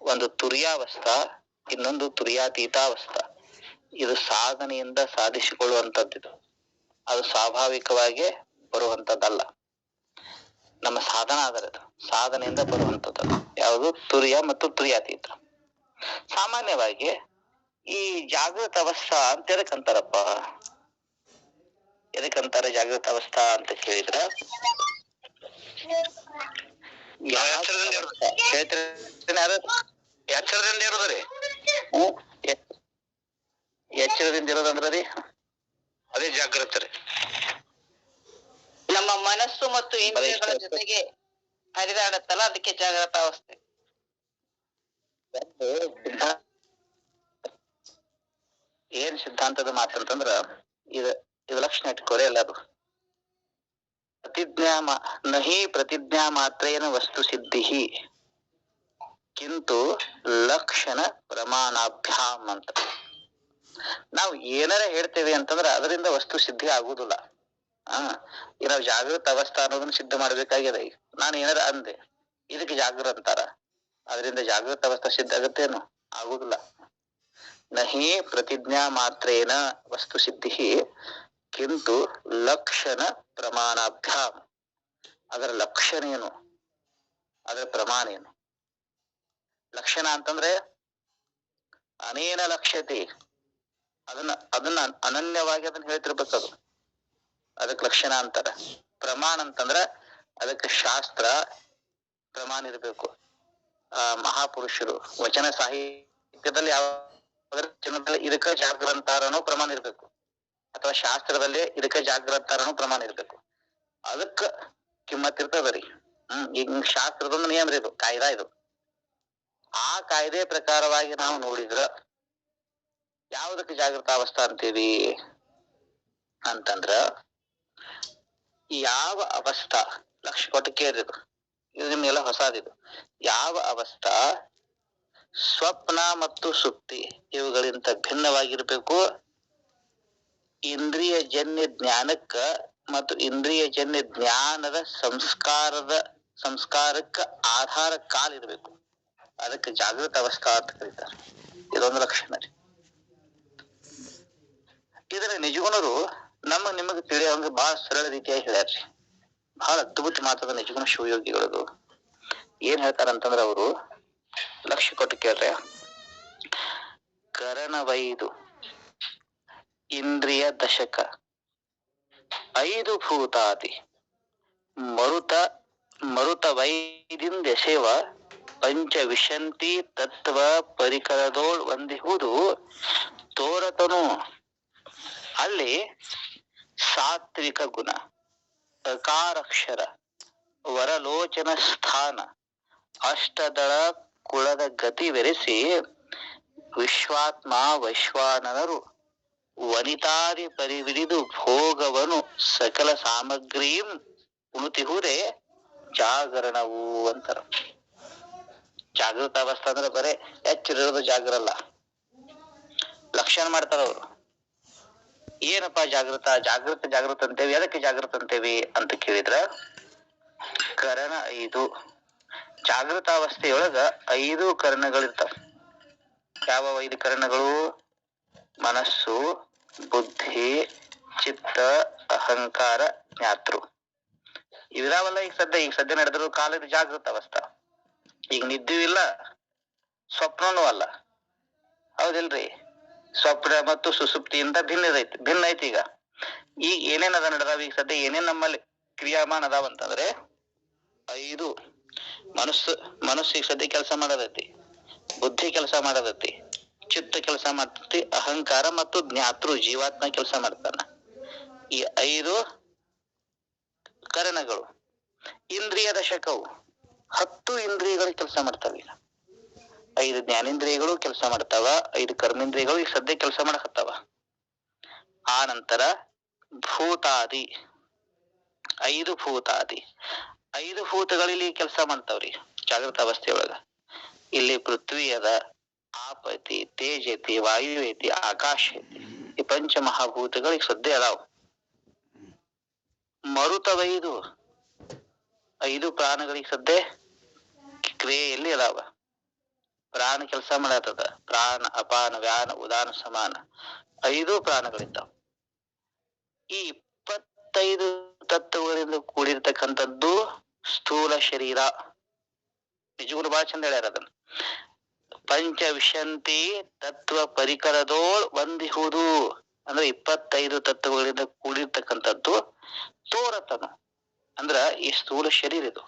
ಒಂದು ತುರ್ಯಾವಸ್ಥಾ, ಇನ್ನೊಂದು ತುರ್ಯಾತೀತಾವಸ್ಥಾ. ಇದು ಸಾಧನೆಯಿಂದ ಸಾಧಿಸಿಕೊಳ್ಳುವಂತದ್ದು. ಅದು ಸ್ವಾಭಾವಿಕವಾಗಿ ಬರುವಂತದ್ದಲ್ಲ, ನಮ್ಮ ಸಾಧನ ಆಧಾರಿತ, ಸಾಧನೆಯಿಂದ ಬರುವಂತದ್ದು. ಯಾವುದು? ತುರ್ಯ ಮತ್ತು ತುರ್ಯಾತೀತ. ಸಾಮಾನ್ಯವಾಗಿ ಈ ಜಾಗೃತ ಅವಸ್ಥಾ ಅಂತ ಎದಕ್ಕಂತಾರಪ್ಪ? ಎದಕ್ಕಂತಾರೆ ಜಾಗೃತ ಅವಸ್ಥಾ ಅಂತ ಕೇಳಿದ್ರ ಎಚ್ಚರದಿಂದ ಇರೋದ್ರಿ. ಎಚ್ಚರದಿಂದ ಇರೋದಂದ್ರಿ ಅದೇ ಜಾಗೃತ ರೀ. ನಮ್ಮ ಮನಸ್ಸು ಮತ್ತು ಇಂದ್ರಿಯಗಳ ಜೊತೆಗೆ ಹರಿದಾಡತ್ತಲ್ಲ, ಅದಕ್ಕೆ ಜಾಗೃತ ಅವಸ್ಥೆ. ಏನ್ ಸಿದ್ಧಾಂತದ ಮಾತಂತಂದ್ರ ಇದು ಲಕ್ಷಣ ಇಟ್ಕೋರಿ ಎಲ್ಲದು. ನಹಿ ಪ್ರತಿಜ್ಞಾ ಮಾತ್ರೇನ ವಸ್ತು ಸಿದ್ಧಿ ಕಿಂತು ಲಕ್ಷಣ ಪ್ರಮಾಣಾಭ್ಯಾಮ್ ಅಂತ. ನಾವು ಏನಾರ ಹೇಳ್ತೇವೆ ಅಂತಂದ್ರ ಅದರಿಂದ ವಸ್ತು ಸಿದ್ಧಿ ಆಗುದಿಲ್ಲ. ಈಗ ನಾವು ಜಾಗೃತ ಅವಸ್ಥಾ ಅನ್ನೋದನ್ನ ಸಿದ್ಧ ಮಾಡ್ಬೇಕಾಗಿದೆ. ಈಗ ನಾನು ಏನಾರ ಅಂದೆ, ಇದಕ್ಕೆ ಜಾಗೃತ ಅಂತಾರ, ಅದರಿಂದ ಜಾಗೃತ ಅವಸ್ಥಾ ಸಿದ್ಧ ಆಗತ್ತೇನು? ಆಗುದಿಲ್ಲ. ನಹಿ ಪ್ರತಿಜ್ಞಾ ಮಾತ್ರೇನ ವಸ್ತು ಸಿದ್ಧಿ ಕಿಂತು ಲಕ್ಷಣ ಪ್ರಮಾಣಾಭ್ಯಾಮ್. ಅದರ ಲಕ್ಷಣ ಏನು, ಅದರ ಪ್ರಮಾಣ ಏನು? ಲಕ್ಷಣ ಅಂತಂದ್ರೆ ಅನೇನ ಲಕ್ಷ್ಯತೆ, ಅದನ್ನ ಅನನ್ಯವಾಗಿ ಅದನ್ನ ಹೇಳ್ತಿರ್ಬೇಕದು, ಅದಕ್ಕೆ ಲಕ್ಷಣ ಅಂತಾರ. ಪ್ರಮಾಣ ಅಂತಂದ್ರ ಅದಕ್ಕೆ ಶಾಸ್ತ್ರ ಪ್ರಮಾಣ ಇರಬೇಕು. ಮಹಾಪುರುಷರು ವಚನ ಸಾಹಿತ್ಯದಲ್ಲಿ ಯಾವ ಇದಕ್ಕ ಜಾಗೃತಾರನೋ ಪ್ರಮಾಣ ಇರ್ಬೇಕು, ಅಥವಾ ಶಾಸ್ತ್ರದಲ್ಲಿ ಇದಕ್ಕ ಜಾಗೃತಾರನೋ ಪ್ರಮಾಣ ಇರ್ಬೇಕು. ಅದಕ್ಕ ಕಿಮ್ಮತ್ ಇರ್ತದರಿ. ಈಗ ಶಾಸ್ತ್ರದೊಂದು ನಿಯಮ ಇದು, ಕಾಯ್ದಾ ಇದು. ಆ ಕಾಯ್ದೆ ಪ್ರಕಾರವಾಗಿ ನಾವು ನೋಡಿದ್ರ ಯಾವುದಕ್ಕೆ ಜಾಗೃತ ಅವಸ್ಥಾ ಅಂತೀವಿ ಅಂತಂದ್ರ, ಯಾವ ಅವಸ್ಥಾ, ಲಕ್ಷ ಕೊಟ್ಟು ಕೇಳಿದ್ರು, ಇದು ನಿಮ್ಗೆಲ್ಲ ಹೊಸಾದಿದು. ಯಾವ ಅವಸ್ಥಾ ಸ್ವಪ್ನ ಮತ್ತು ಸುಪ್ತಿ ಇವುಗಳಿಂದ ಭಿನ್ನವಾಗಿರ್ಬೇಕು, ಇಂದ್ರಿಯ ಜನ್ಯ ಜ್ಞಾನಕ್ಕ ಮತ್ತು ಇಂದ್ರಿಯ ಜನ್ಯ ಜ್ಞಾನದ ಸಂಸ್ಕಾರಕ್ಕ ಆಧಾರ ಕಾಲಿರ್ಬೇಕು, ಅದಕ್ಕೆ ಜಾಗೃತ ಅವಸ್ಥಾ ಅಂತ ಕರೀತಾರೆ. ಇದೊಂದು ಲಕ್ಷಣ ರೀ. ಇದರ ನಿಜಗುಣರು ನಿಮಗೆ ತಿಳಿಯೋಂಗ ಬಹಳ ಸರಳ ರೀತಿಯಾಗಿ ಹೇಳ್ಯಾರ್ರಿ. ಬಹಳ ಅದ್ಭುತ ಮಾತದ ನಿಜಗುಣ ಶಿವಯೋಗಿಗಳದು. ಏನ್ ಹೇಳ್ತಾರಂತಂದ್ರ ಅವರು ಲಕ್ಷ್ಯ ಕೊಟ್ಟು ಕೇಳ್ರೆ, ಕರಣವೈದು ಇಂದ್ರಿಯ ದಶಕ 5 ಭೂತಾದಿ ಮರುತ ವೈದಿಂದೆಸೆವ ಪಂಚ ವಿಶಂತಿ ತತ್ವ ಪರಿಕರದೋಳ್ ಒಂದಿಹುದು ತೋರತನು. ಅಲ್ಲಿ ಸಾತ್ವಿಕ ಗುಣ, ಅಕಾರಕ್ಷರ, ವರಲೋಚನ ಸ್ಥಾನ, ಅಷ್ಟದಳ ಕುಳದ ಗತಿ ಬೆರೆಸಿ ವಿಶ್ವಾತ್ಮ ವೈಶ್ವಾನರರು ವನಿತಾದಿ ಪರಿವಿಡಿದು ಭೋಗವನು ಸಕಲ ಸಾಮಗ್ರಿಯಂ ಉಣುತಿಹುದೇ ಜಾಗರಣವು ಅಂತಾರ. ಜಾಗೃತ ಅವಸ್ಥಾ ಅಂದ್ರೆ ಬರೇ ಎಚ್ಚರಿರೋದು ಜಾಗರಲ್ಲ, ಲಕ್ಷಣ ಮಾಡ್ತಾರ ಅವರು. ಏನಪ್ಪ ಜಾಗೃತ ಅಂತೇವಿ, ಅದಕ್ಕೆ ಜಾಗೃತ ಅಂತೇವಿ ಅಂತ ಕೇಳಿದ್ರ, ಕರಣ 5 ಜಾಗೃತ ಅವಸ್ಥೆಯೊಳಗ 5 ಕರಣಗಳಿರ್ತಾವ. ಯಾವ 5 ಕರಣಗಳು? ಮನಸ್ಸು, ಬುದ್ಧಿ, ಚಿತ್ತ, ಅಹಂಕಾರ, ಜ್ಞಾತೃ. ಇದಾವಲ್ಲ ಈಗ ಸದ್ಯ ನಡೆದ್ರು ಕಾಲದ ಜಾಗೃತ ಅವಸ್ಥಾ. ಈಗ ನಿದ್ದೆಯೂ ಇಲ್ಲ, ಸ್ವಪ್ನನೂ ಅಲ್ಲ, ಹೌದಿಲ್ರಿ? ಸ್ವಪ್ನ ಮತ್ತು ಸುಸುಪ್ತಿಯಿಂದ ಭಿನ್ನ ಐತಿ. ಈಗ ಏನೇನದ ನಡೆದಾವ, ಈಗ ಸದ್ಯ ಏನೇನ್ ನಮ್ಮಲ್ಲಿ ಕ್ರಿಯಾಮಾನ ಅದಾವಂತಂದ್ರೆ 5. ಮನಸ್ಸು ಈಗ ಸದ್ಯ ಕೆಲಸ ಮಾಡೋದೈತಿ, ಬುದ್ಧಿ ಕೆಲಸ ಮಾಡೋದೈತಿ, ಚಿತ್ತ ಕೆಲಸ ಮಾಡ್ತೈತಿ, ಅಹಂಕಾರ ಮತ್ತು ಜ್ಞಾತೃ ಜೀವಾತ್ಮ ಕೆಲಸ ಮಾಡ್ತಾನ. ಈ 5 ಕರಣಗಳು. ಇಂದ್ರಿಯ ದಶಕವು 10 ಇಂದ್ರಿಯಗಳು ಕೆಲಸ ಮಾಡ್ತಾವ. ಈಗ 5 ಜ್ಞಾನೇಂದ್ರಿಯಗಳು ಕೆಲಸ ಮಾಡ್ತಾವ, 5 ಕರ್ಮೇಂದ್ರಿಯಗಳು ಈಗ ಸದ್ಯ ಕೆಲಸ ಮಾಡಕತ್ತಾವ. ಆ ನಂತರ ಭೂತಾದಿ 5 ಭೂತಾದಿ 5 ಭೂತಗಳಲ್ಲಿ ಕೆಲಸ ಮಾಡ್ತಾವ್ರಿ ಜಾಗೃತ ಅವಸ್ಥೆಯೊಳಗ. ಇಲ್ಲಿ ಪೃಥ್ವಿ ಅದ, ಆಪ್ ಐತಿ, ತೇಜ್ ಐತಿ, ವಾಯು ಐತಿ, ಆಕಾಶ ಐತಿ. ಈ ಪಂಚಮಹಾಭೂತಗಳಿಗೆ ಸದ್ಯ ಅದಾವ. ಮರುತವೈದು 5 ಪ್ರಾಣಗಳಿಗೆ ಸದ್ಯ ಕ್ರಿಯೆಯಲ್ಲಿ ಅದಾವ. ಪ್ರಾಣ ಕೆಲಸ ಮಾಡತ್ತದ. ಪ್ರಾಣ, ಅಪಾನ, ವ್ಯಾನ, ಉದಾನ, ಸಮಾನ 5 ಪ್ರಾಣಗಳಿದ್ದಾವ. ಈ 25 ತತ್ವಗಳಿಂದ ಕೂಡಿರ್ತಕ್ಕಂಥದ್ದು ಸ್ಥೂಲ ಶರೀರ. ನಿಜಗುರು ಬಹಳ ಚಂದ ಹೇಳ್ಯಾರ ಅದನ್ನ. ಪಂಚವಿಶಂತಿ ತತ್ವ ಪರಿಕರದೋಳ್ ಒಂದಿಹುದು ಅಂದ್ರೆ 25 ತತ್ವಗಳಿಂದ ಕೂಡಿರ್ತಕ್ಕಂಥದ್ದು ತೋರತನು ಅಂದ್ರ ಈ ಸ್ಥೂಲ ಶರೀರ. ಇದು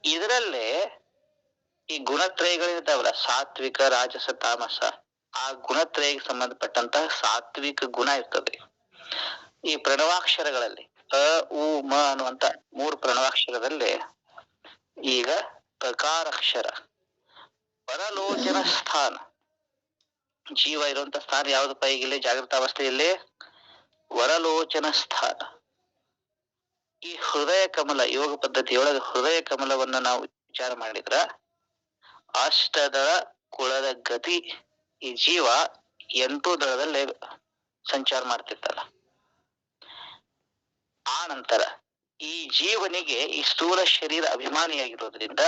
ಇದರಲ್ಲೇ ಈ ಗುಣತ್ರಯಗಳಿರ್ತಾವಲ್ಲ, ಸಾತ್ವಿಕ, ರಾಜಸ, ತಾಮಸ. ಆ ಗುಣತ್ರಯಕ್ಕೆ ಸಂಬಂಧಪಟ್ಟಂತಹ ಸಾತ್ವಿಕ ಗುಣ ಇರ್ತದೆ ಈ ಪ್ರಣವಾಕ್ಷರಗಳಲ್ಲಿ. ಅ, ಉ, ಮ ಅನ್ನುವಂತ 3 ಪ್ರಣವಾಕ್ಷರದಲ್ಲಿ ಈಗ ಪ್ರಕಾರಾಕ್ಷರ ಪರಲೋಚನ ಸ್ಥಾನ. ಜೀವ ಇರುವಂತ ಸ್ಥಾನ ಯಾವ್ದಪ್ಪ? ಈಗ ಇಲ್ಲಿ ಜಾಗೃತ ಅವಸ್ಥೆಯಲ್ಲಿ ವರಲೋಚನ ಸ್ಥಾನ. ಈ ಹೃದಯ ಕಮಲ, ಯೋಗ ಪದ್ಧತಿಯೊಳಗೆ ಹೃದಯ ಕಮಲವನ್ನ ನಾವು ವಿಚಾರ ಮಾಡಿದ್ರ ಅಷ್ಟದಳ ಕುಳದ ಗತಿ ಈ ಜೀವ 8 ದಳದಲ್ಲೇ ಸಂಚಾರ ಮಾಡ್ತಿರ್ತಲ್ಲ. ಆ ನಂತರ ಈ ಜೀವನಿಗೆ ಈ ಸ್ಥೂಲ ಶರೀರ ಅಭಿಮಾನಿಯಾಗಿರೋದ್ರಿಂದ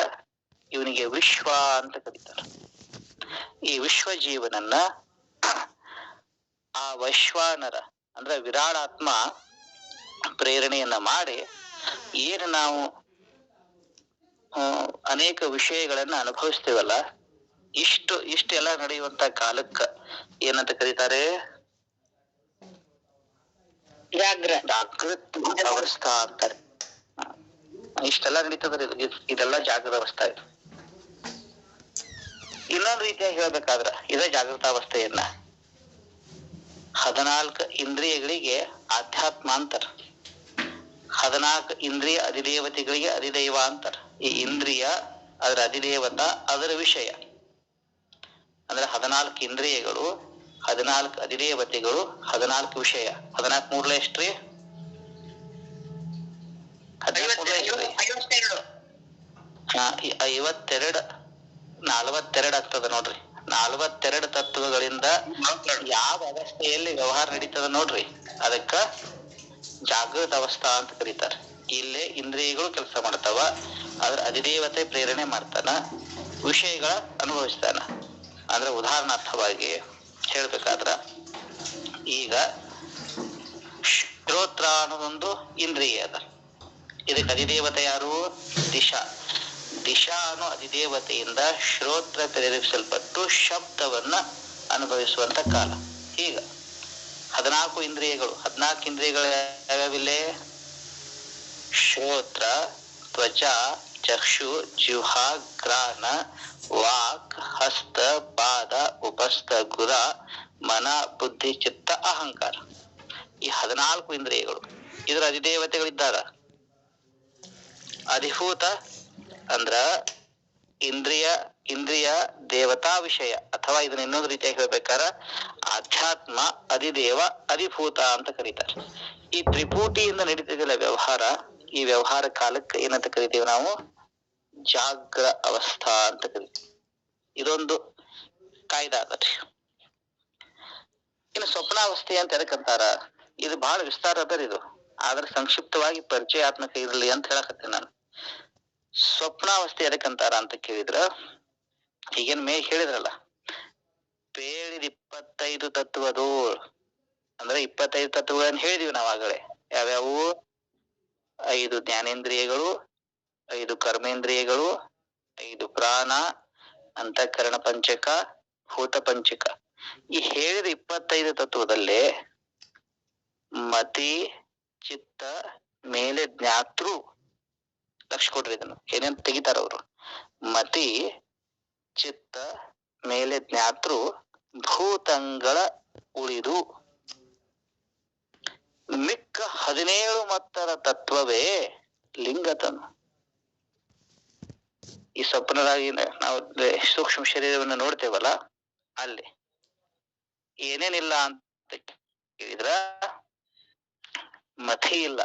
ಇವನಿಗೆ ವಿಶ್ವ ಅಂತ ಕರೀತಾರೆ. ಈ ವಿಶ್ವ ಜೀವನನ್ನ ಆ ವೈಶ್ವಾನರ ಅಂದ್ರೆ ವಿರಾಳಾತ್ಮ ಪ್ರೇರಣೆಯನ್ನ ಮಾಡಿ ಏನು ನಾವು ಅನೇಕ ವಿಷಯಗಳನ್ನ ಅನುಭವಿಸ್ತೇವಲ್ಲ, ಇಷ್ಟೆಲ್ಲ ನಡೆಯುವಂತ ಕಾಲಕ್ಕ ಏನಂತ ಕರೀತಾರೆ? ಜಾಗೃತ ಅವಸ್ಥಾ ಅಂತಾರೆ. ಇಷ್ಟೆಲ್ಲ ನಡೀತದ್ರಿ, ಇದೆಲ್ಲ ಜಾಗೃತ ಅವಸ್ಥಾ. ಇದು ಇನ್ನೊಂದು ರೀತಿಯಾಗಿ ಹೇಳ್ಬೇಕಾದ್ರ ಇದೇ ಜಾಗೃತ ಅವಸ್ಥೆಯನ್ನ 14 ಇಂದ್ರಿಯಗಳಿಗೆ ಆಧ್ಯಾತ್ಮ ಅಂತಾರ. 14 ಇಂದ್ರಿಯ ಅಧಿದೇವತೆಗಳಿಗೆ ಅಧಿದೈವ ಅಂತಾರ. ಈ ಇಂದ್ರಿಯ ಅದರ ಅಧಿದೇವತ, ಅದರ ವಿಷಯ ಅಂದ್ರೆ 14 ಇಂದ್ರಿಯಗಳು, 14 ಅಧಿದೇವತೆಗಳು, 14 ವಿಷಯ. 14 ಮೂರ್ಲೆ ಎಷ್ಟ್ರಿ? 52. 52 42 ಆಗ್ತದ ನೋಡ್ರಿ. 42 ತತ್ವಗಳಿಂದ ಯಾವ ಅವಸ್ಥೆಯಲ್ಲಿ ವ್ಯವಹಾರ ನಡೀತದ ನೋಡ್ರಿ, ಅದಕ್ಕ ಜಾಗೃತ ಅವಸ್ಥಾ ಅಂತ ಕರೀತಾರೆ. ಇಲ್ಲೇ ಇಂದ್ರಿಯಗಳು ಕೆಲಸ ಮಾಡ್ತಾವ, ಅದ್ರ ಅಧಿದೇವತೆ ಪ್ರೇರಣೆ ಮಾಡ್ತಾನ, ವಿಷಯಗಳ ಅನುಭವಿಸ್ತಾನ. ಅಂದ್ರೆ ಉದಾಹರಣಾರ್ಥವಾಗಿ ಹೇಳ್ಬೇಕಾದ್ರ ಈಗ ಶ್ರೋತ್ರ ಅನ್ನೋದೊಂದು ಇಂದ್ರಿಯ ಅದ. ಇದಕ್ಕೆ ಅಧಿದೇವತೆ ಯಾರು? ದಿಶಾ. ದಿಶಾ ಅನ್ನೋ ಅಧಿದೇವತೆಯಿಂದ ಶ್ರೋತ್ರ ಪ್ರೇರೇಪಿಸಲ್ಪಟ್ಟು ಶಬ್ದವನ್ನ ಅನುಭವಿಸುವಂತ ಕಾಲ. ಈಗ 14 ಇಂದ್ರಿಯಗಳು. 14 ಇಂದ್ರಿಯಗಳು ಯಾವ್ಯಾವಿಲ್ಲೇ? ಶ್ರೋತ್ರ, ತ್ವಚ, ಚಕ್ಷು, ಜಿಹ್ವ, ಗ್ರಾಣ, ವಾಕ್, ಹಸ್ತ, ಪಾದ, ಉಪಸ್ಥ, ಗುದ, ಮನ, ಬುದ್ಧಿ, ಚಿತ್ತ, ಅಹಂಕಾರ. ಈ 14 ಇಂದ್ರಿಯಗಳು. ಇದರ ಅಧಿದೇವತೆಗಳಿದ್ದಾರ. ಅಧಿಭೂತ ಅಂದ್ರ ಇಂದ್ರಿಯ ದೇವತಾ ವಿಷಯ, ಅಥವಾ ಇದನ್ನ ಇನ್ನೊಂದು ರೀತಿಯಾಗಿ ಹೇಳ್ಬೇಕಾರ ಆಧ್ಯಾತ್ಮ, ಅಧಿದೇವ, ಅಧಿಭೂತ ಅಂತ ಕರೀತಾರೆ. ಈ ತ್ರಿಪುಟಿಯಿಂದ ನಡೀತಿದಿಲ್ಲ ವ್ಯವಹಾರ. ಈ ವ್ಯವಹಾರ ಕಾಲಕ್ಕೆ ಏನಂತ ಕರಿತೀವಿ ನಾವು? ಜಾಗ್ರ ಅವಸ್ಥಾ ಅಂತ ಕರಿತೀವಿ. ಇದೊಂದು ಕಾಯ್ದೆ ಅದರಿ. ಇನ್ನು ಸ್ವಪ್ನಾವಸ್ಥೆ ಅಂತ ಎದಕ್ಕಂತಾರ? ಇದು ಬಹಳ ವಿಸ್ತಾರ ಅದರಿ ಇದು, ಆದ್ರೆ ಸಂಕ್ಷಿಪ್ತವಾಗಿ ಪರಿಚಯಾತ್ಮಕ ಇರಲಿ ಅಂತ ಹೇಳಕತ್ತೀನಿ ನಾನು. ಸ್ವಪ್ನಾವಸ್ಥೆ ಎದಕ್ಕಂತಾರ ಅಂತ ಕೇಳಿದ್ರ, ಈಗೇನ್ ಮೇಗ್ ಹೇಳಿದ್ರಲ್ಲ, ಬೇಳಿದ 25 ತತ್ವದೋಳ್ ಅಂದ್ರೆ 25 ತತ್ವಗಳನ್ನ ಹೇಳಿದೀವಿ ನಾವ್ ಆಗಲೇ. ಯಾವ್ಯಾವು? 5 ಜ್ಞಾನೇಂದ್ರಿಯಗಳು, 5 ಕರ್ಮೇಂದ್ರಿಯಗಳು, 5 ಪ್ರಾಣ, ಅಂತಃಕರಣ ಪಂಚಕ, ಭೂತ ಪಂಚಕ. ಈ ಹೇಳಿದ 25 ತತ್ವದಲ್ಲೇ ಮತಿ, ಚಿತ್ತ, ಮೇಲೆ ಜ್ಞಾತೃ. ಲಕ್ಷ ಕೊಡ್ರಿ ಇದನ್ನು, ಏನೇನ್ ತೆಗಿತಾರ ಅವರು. ಮತಿ, ಚಿತ್ತ, ಮೇಲೆ ಜ್ಞಾತೃ, ಭೂತಂಗಳ ಉಳಿದು ಮಿಕ್ಕ 17 ಮತ್ತರ ತತ್ವವೇ ಲಿಂಗತನು. ಈ ಸ್ವಪ್ನದಾಗಿ ನಾವು ಸೂಕ್ಷ್ಮ ಶರೀರವನ್ನು ನೋಡ್ತೇವಲ್ಲ, ಅಲ್ಲಿ ಏನೇನಿಲ್ಲ ಅಂತ ಕೇಳಿದ್ರ ಮತಿ ಇಲ್ಲ.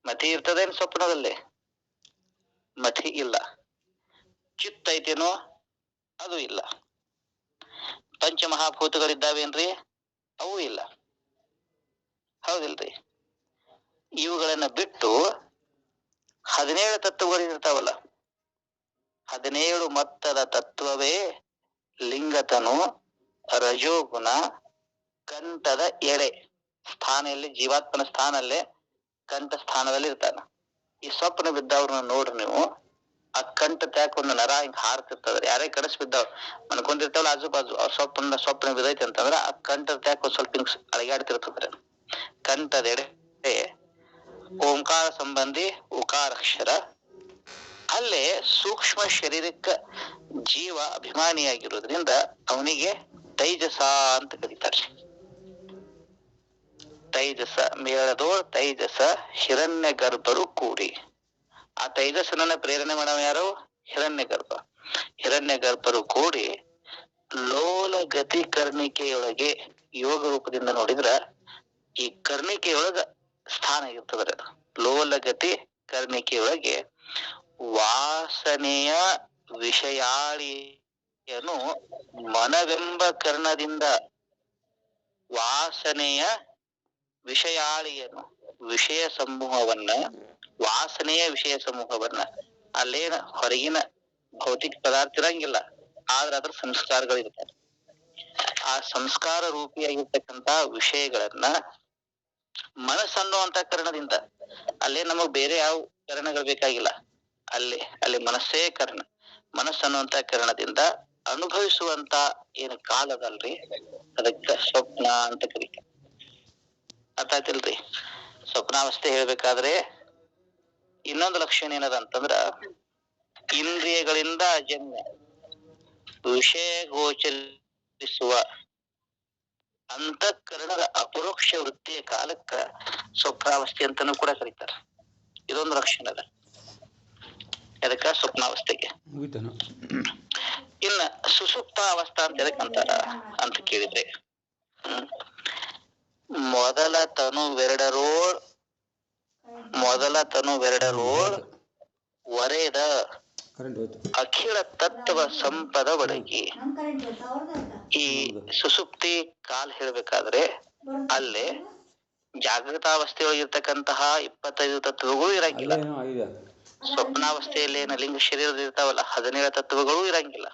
ಮತಿ ಇರ್ತದೇನು ಸ್ವಪ್ನದಲ್ಲಿ? ಮತಿ ಇಲ್ಲ. ಚಿತ್ತ ಐತೇನೋ? ಅದು ಇಲ್ಲ. ಪಂಚಮಹಾಭೂತಗಳಿದ್ದಾವೇನ್ರಿ? ಅವು ಇಲ್ಲ. ಹೌದಿಲ್ರಿ? ಇವುಗಳನ್ನ ಬಿಟ್ಟು 17 ತತ್ವಗಳು ಇರ್ತಾವಲ್ಲ, 17 ಮತ್ತದ ತತ್ವವೇ ಲಿಂಗತನು ರಜೋಗುಣ ಕಂಠದ ಎಡೆ ಸ್ಥಾನದಲ್ಲಿ, ಜೀವಾತ್ಮನ ಸ್ಥಾನಲ್ಲೇ ಕಂಠ ಸ್ಥಾನದಲ್ಲಿ ಇರ್ತಾನ. ಈ ಸ್ವಪ್ನ ಬಿದ್ದವ್ರನ್ನ ನೋಡ್ರಿ ನೀವು, ಆ ಕಂಠ ತ್ಯಾಕ ಒಂದು ನರ ಹಿಂಗ್ ಹಾರ್ತಿರ್ತದ್ರಿ. ಯಾರೇ ಕಡಸ್ ಬಿದ್ದಾವ್ ಮನ್ಕೊಂಡಿರ್ತಾವಲ್ಲ ಆಜು ಬಾಜು, ಅವ್ರ ಸ್ವಪ್ನ ಬಿದ್ದೈತಿ ಅಂತಂದ್ರ ಆ ಕಂಠದ ತ್ಯಾಕ ಒಂದ್ ಸ್ವಲ್ಪ ಹಿಂಗ್ ಅಳಗಾಡ್ತಿರ್ತದ್ರಿ. ಕಂಠದೆಡೆ ಓಂಕಾರ ಸಂಬಂಧಿ ಉಕಾರಾಕ್ಷರ, ಅಲ್ಲೇ ಸೂಕ್ಷ್ಮ ಶರೀರಕ್ಕ ಜೀವ ಅಭಿಮಾನಿಯಾಗಿರೋದ್ರಿಂದ ಅವನಿಗೆ ತೈಜಸ ಅಂತ ಕರೀತಾರೆ. ತೈಜಸ ಮೇಳದೋಳ್ ತೈಜಸ ಹಿರಣ್ಯ ಗರ್ಭರು ಕೂಡಿ. ಆ ತೈಜಸ್ಸನ್ನ ಪ್ರೇರಣೆ ಮಾಡವ ಯಾರು? ಹಿರಣ್ಯ ಗರ್ಭ. ಹಿರಣ್ಯ ಗರ್ಭರು ಕೂಡಿ ಲೋಲ ಗತಿ ಕರ್ಣಿಕೆಯೊಳಗೆ ಯೋಗ ರೂಪದಿಂದ ನೋಡಿದ್ರ ಈ ಕರ್ಣಿಕೆಯೊಳಗ ಸ್ಥಾನ ಇರ್ತದ್ರಿ. ಲೋಲಗತಿ ಕರ್ಣಿಕೆಯೊಳಗೆ ವಾಸನೆಯ ವಿಷಯಾಳಿಯನ್ನು ಮನವೆಂಬ ಕರ್ಣದಿಂದ, ವಾಸನೆಯ ವಿಷಯಾಳಿಯನ್ನು, ವಿಷಯ ಸಮೂಹವನ್ನ, ವಾಸನೆಯ ವಿಷಯ ಸಮೂಹವನ್ನ, ಅಲ್ಲೇನ ಹೊರಗಿನ ಭೌತಿಕ ಪದಾರ್ಥ ಇರಂಗಿಲ್ಲ, ಆದ್ರೆ ಅದ್ರ ಸಂಸ್ಕಾರಗಳಿರ್ತಾರೆ. ಆ ಸಂಸ್ಕಾರ ರೂಪಿಯಾಗಿರ್ತಕ್ಕಂತ ವಿಷಯಗಳನ್ನ ಮನಸ್ಸನ್ನುವಂತ ಕರ್ಣದಿಂದ, ಅಲ್ಲೇ ನಮಗ್ ಬೇರೆ ಯಾವ ಕರ್ಣಗಳು ಬೇಕಾಗಿಲ್ಲ, ಅಲ್ಲಿ ಮನಸ್ಸೇ ಕರ್ಣ. ಮನಸ್ಸನ್ನುವಂತ ಕರ್ಣದಿಂದ ಅನುಭವಿಸುವಂತ ಏನ್ ಕಾಲದಲ್ರಿ ಅದಕ್ಕ ಸ್ವಪ್ನ ಅಂತ ಕರೀತಾರೆ. ಅರ್ಥ ಆಯ್ತಿಲ್ರಿ? ಸ್ವಪ್ನಾವಸ್ಥೆ ಹೇಳ್ಬೇಕಾದ್ರೆ ಇನ್ನೊಂದು ಲಕ್ಷಣ ಏನದ ಅಂತಂದ್ರ, ಇಂದ್ರಿಯಗಳಿಂದ ಅಜನ್ಯ ವಿಷಯ ಗೋಚರಿಸುವ ಅಂತಃಕರಣದ ಅಪರೋಕ್ಷ ವೃತ್ತಿಯ ಕಾಲಕ್ಕ ಸ್ವಪ್ನಾವಸ್ಥೆ ಅಂತಾನೂ ಕೂಡ ಕರೀತಾರೆ. ಇದೊಂದು ಲಕ್ಷಣ ಅದ ಎದಕ್ಕ? ಸ್ವಪ್ನಾವಸ್ಥೆಗೆ. ಇನ್ನ ಸುಷುಪ್ತ ಅವಸ್ಥಾ ಅಂತ ಎದಕ್ಕಂತಾರ ಅಂತ ಕೇಳಿದ್ರೆ, ಮೊದಲ ತನುವೆರಡರೋಳ್ ವರೆದ ಅಖಿಲ ತತ್ವ ಸಂಪದ ಒಡಗಿ. ಈ ಸುಸುಪ್ತಿ ಕಾಲ್ ಹೇಳ್ಬೇಕಾದ್ರೆ ಅಲ್ಲೇ ಜಾಗೃತಾವಸ್ಥೆಯೊಳಗಿರ್ತಕ್ಕಂತಹ 25 ತತ್ವಗಳು ಇರಂಗಿಲ್ಲ. ಸ್ವಪ್ನಾವಸ್ಥೆಯಲ್ಲಿ ಏನ ಲಿಂಗ ಶರೀರದ ಇರ್ತಾವಲ್ಲ 17 ತತ್ವಗಳು ಇರಂಗಿಲ್ಲ.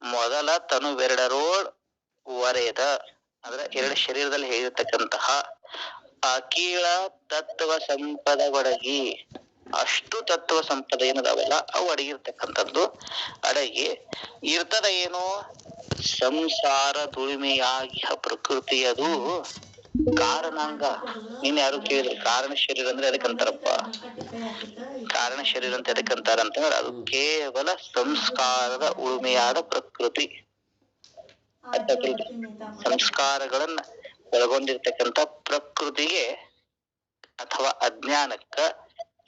ಮೊದಲ ತನುವೆರಡರೋಳ್ ವರೆದ ಅಂದ್ರೆ 2 ಶರೀರದಲ್ಲಿ ಹೇಳಿರ್ತಕ್ಕಂತಹ ಅಖಿಲ ತತ್ವ ಸಂಪದ ಒಡಗಿ, ಅಷ್ಟು ತತ್ವ ಸಂಪದ ಏನದಾವಲ್ಲ ಅವು ಅಡಗಿರ್ತಕ್ಕಂಥದ್ದು. ಅಡಗಿ ಇರ್ತದ ಏನು? ಸಂಸಾರ ದುಡಿಮೆಯಾಗಿ ಪ್ರಕೃತಿಯದು ಕಾರಣಾಂಗ. ನೀನ್ ಯಾರು ಕೇಳಿದ್ರು ಕಾರಣ ಶರೀರ ಅಂದ್ರೆ ಎದಕ್ಕಂತಾರಪ್ಪ? ಕಾರಣ ಶರೀರ ಅಂತ ಎದಕ್ಕಂತಾರ ಅಂತಂದ್ರೆ ಅದು ಕೇವಲ ಸಂಸ್ಕಾರದ ಉಳುಮೆಯಾದ ಪ್ರಕೃತಿ. ಸಂಸ್ಕಾರಗಳನ್ನ ಒಳಗೊಂಡಿರ್ತಕ್ಕಂಥ ಪ್ರಕೃತಿಗೆ ಅಥವಾ ಅಜ್ಞಾನಕ್ಕ,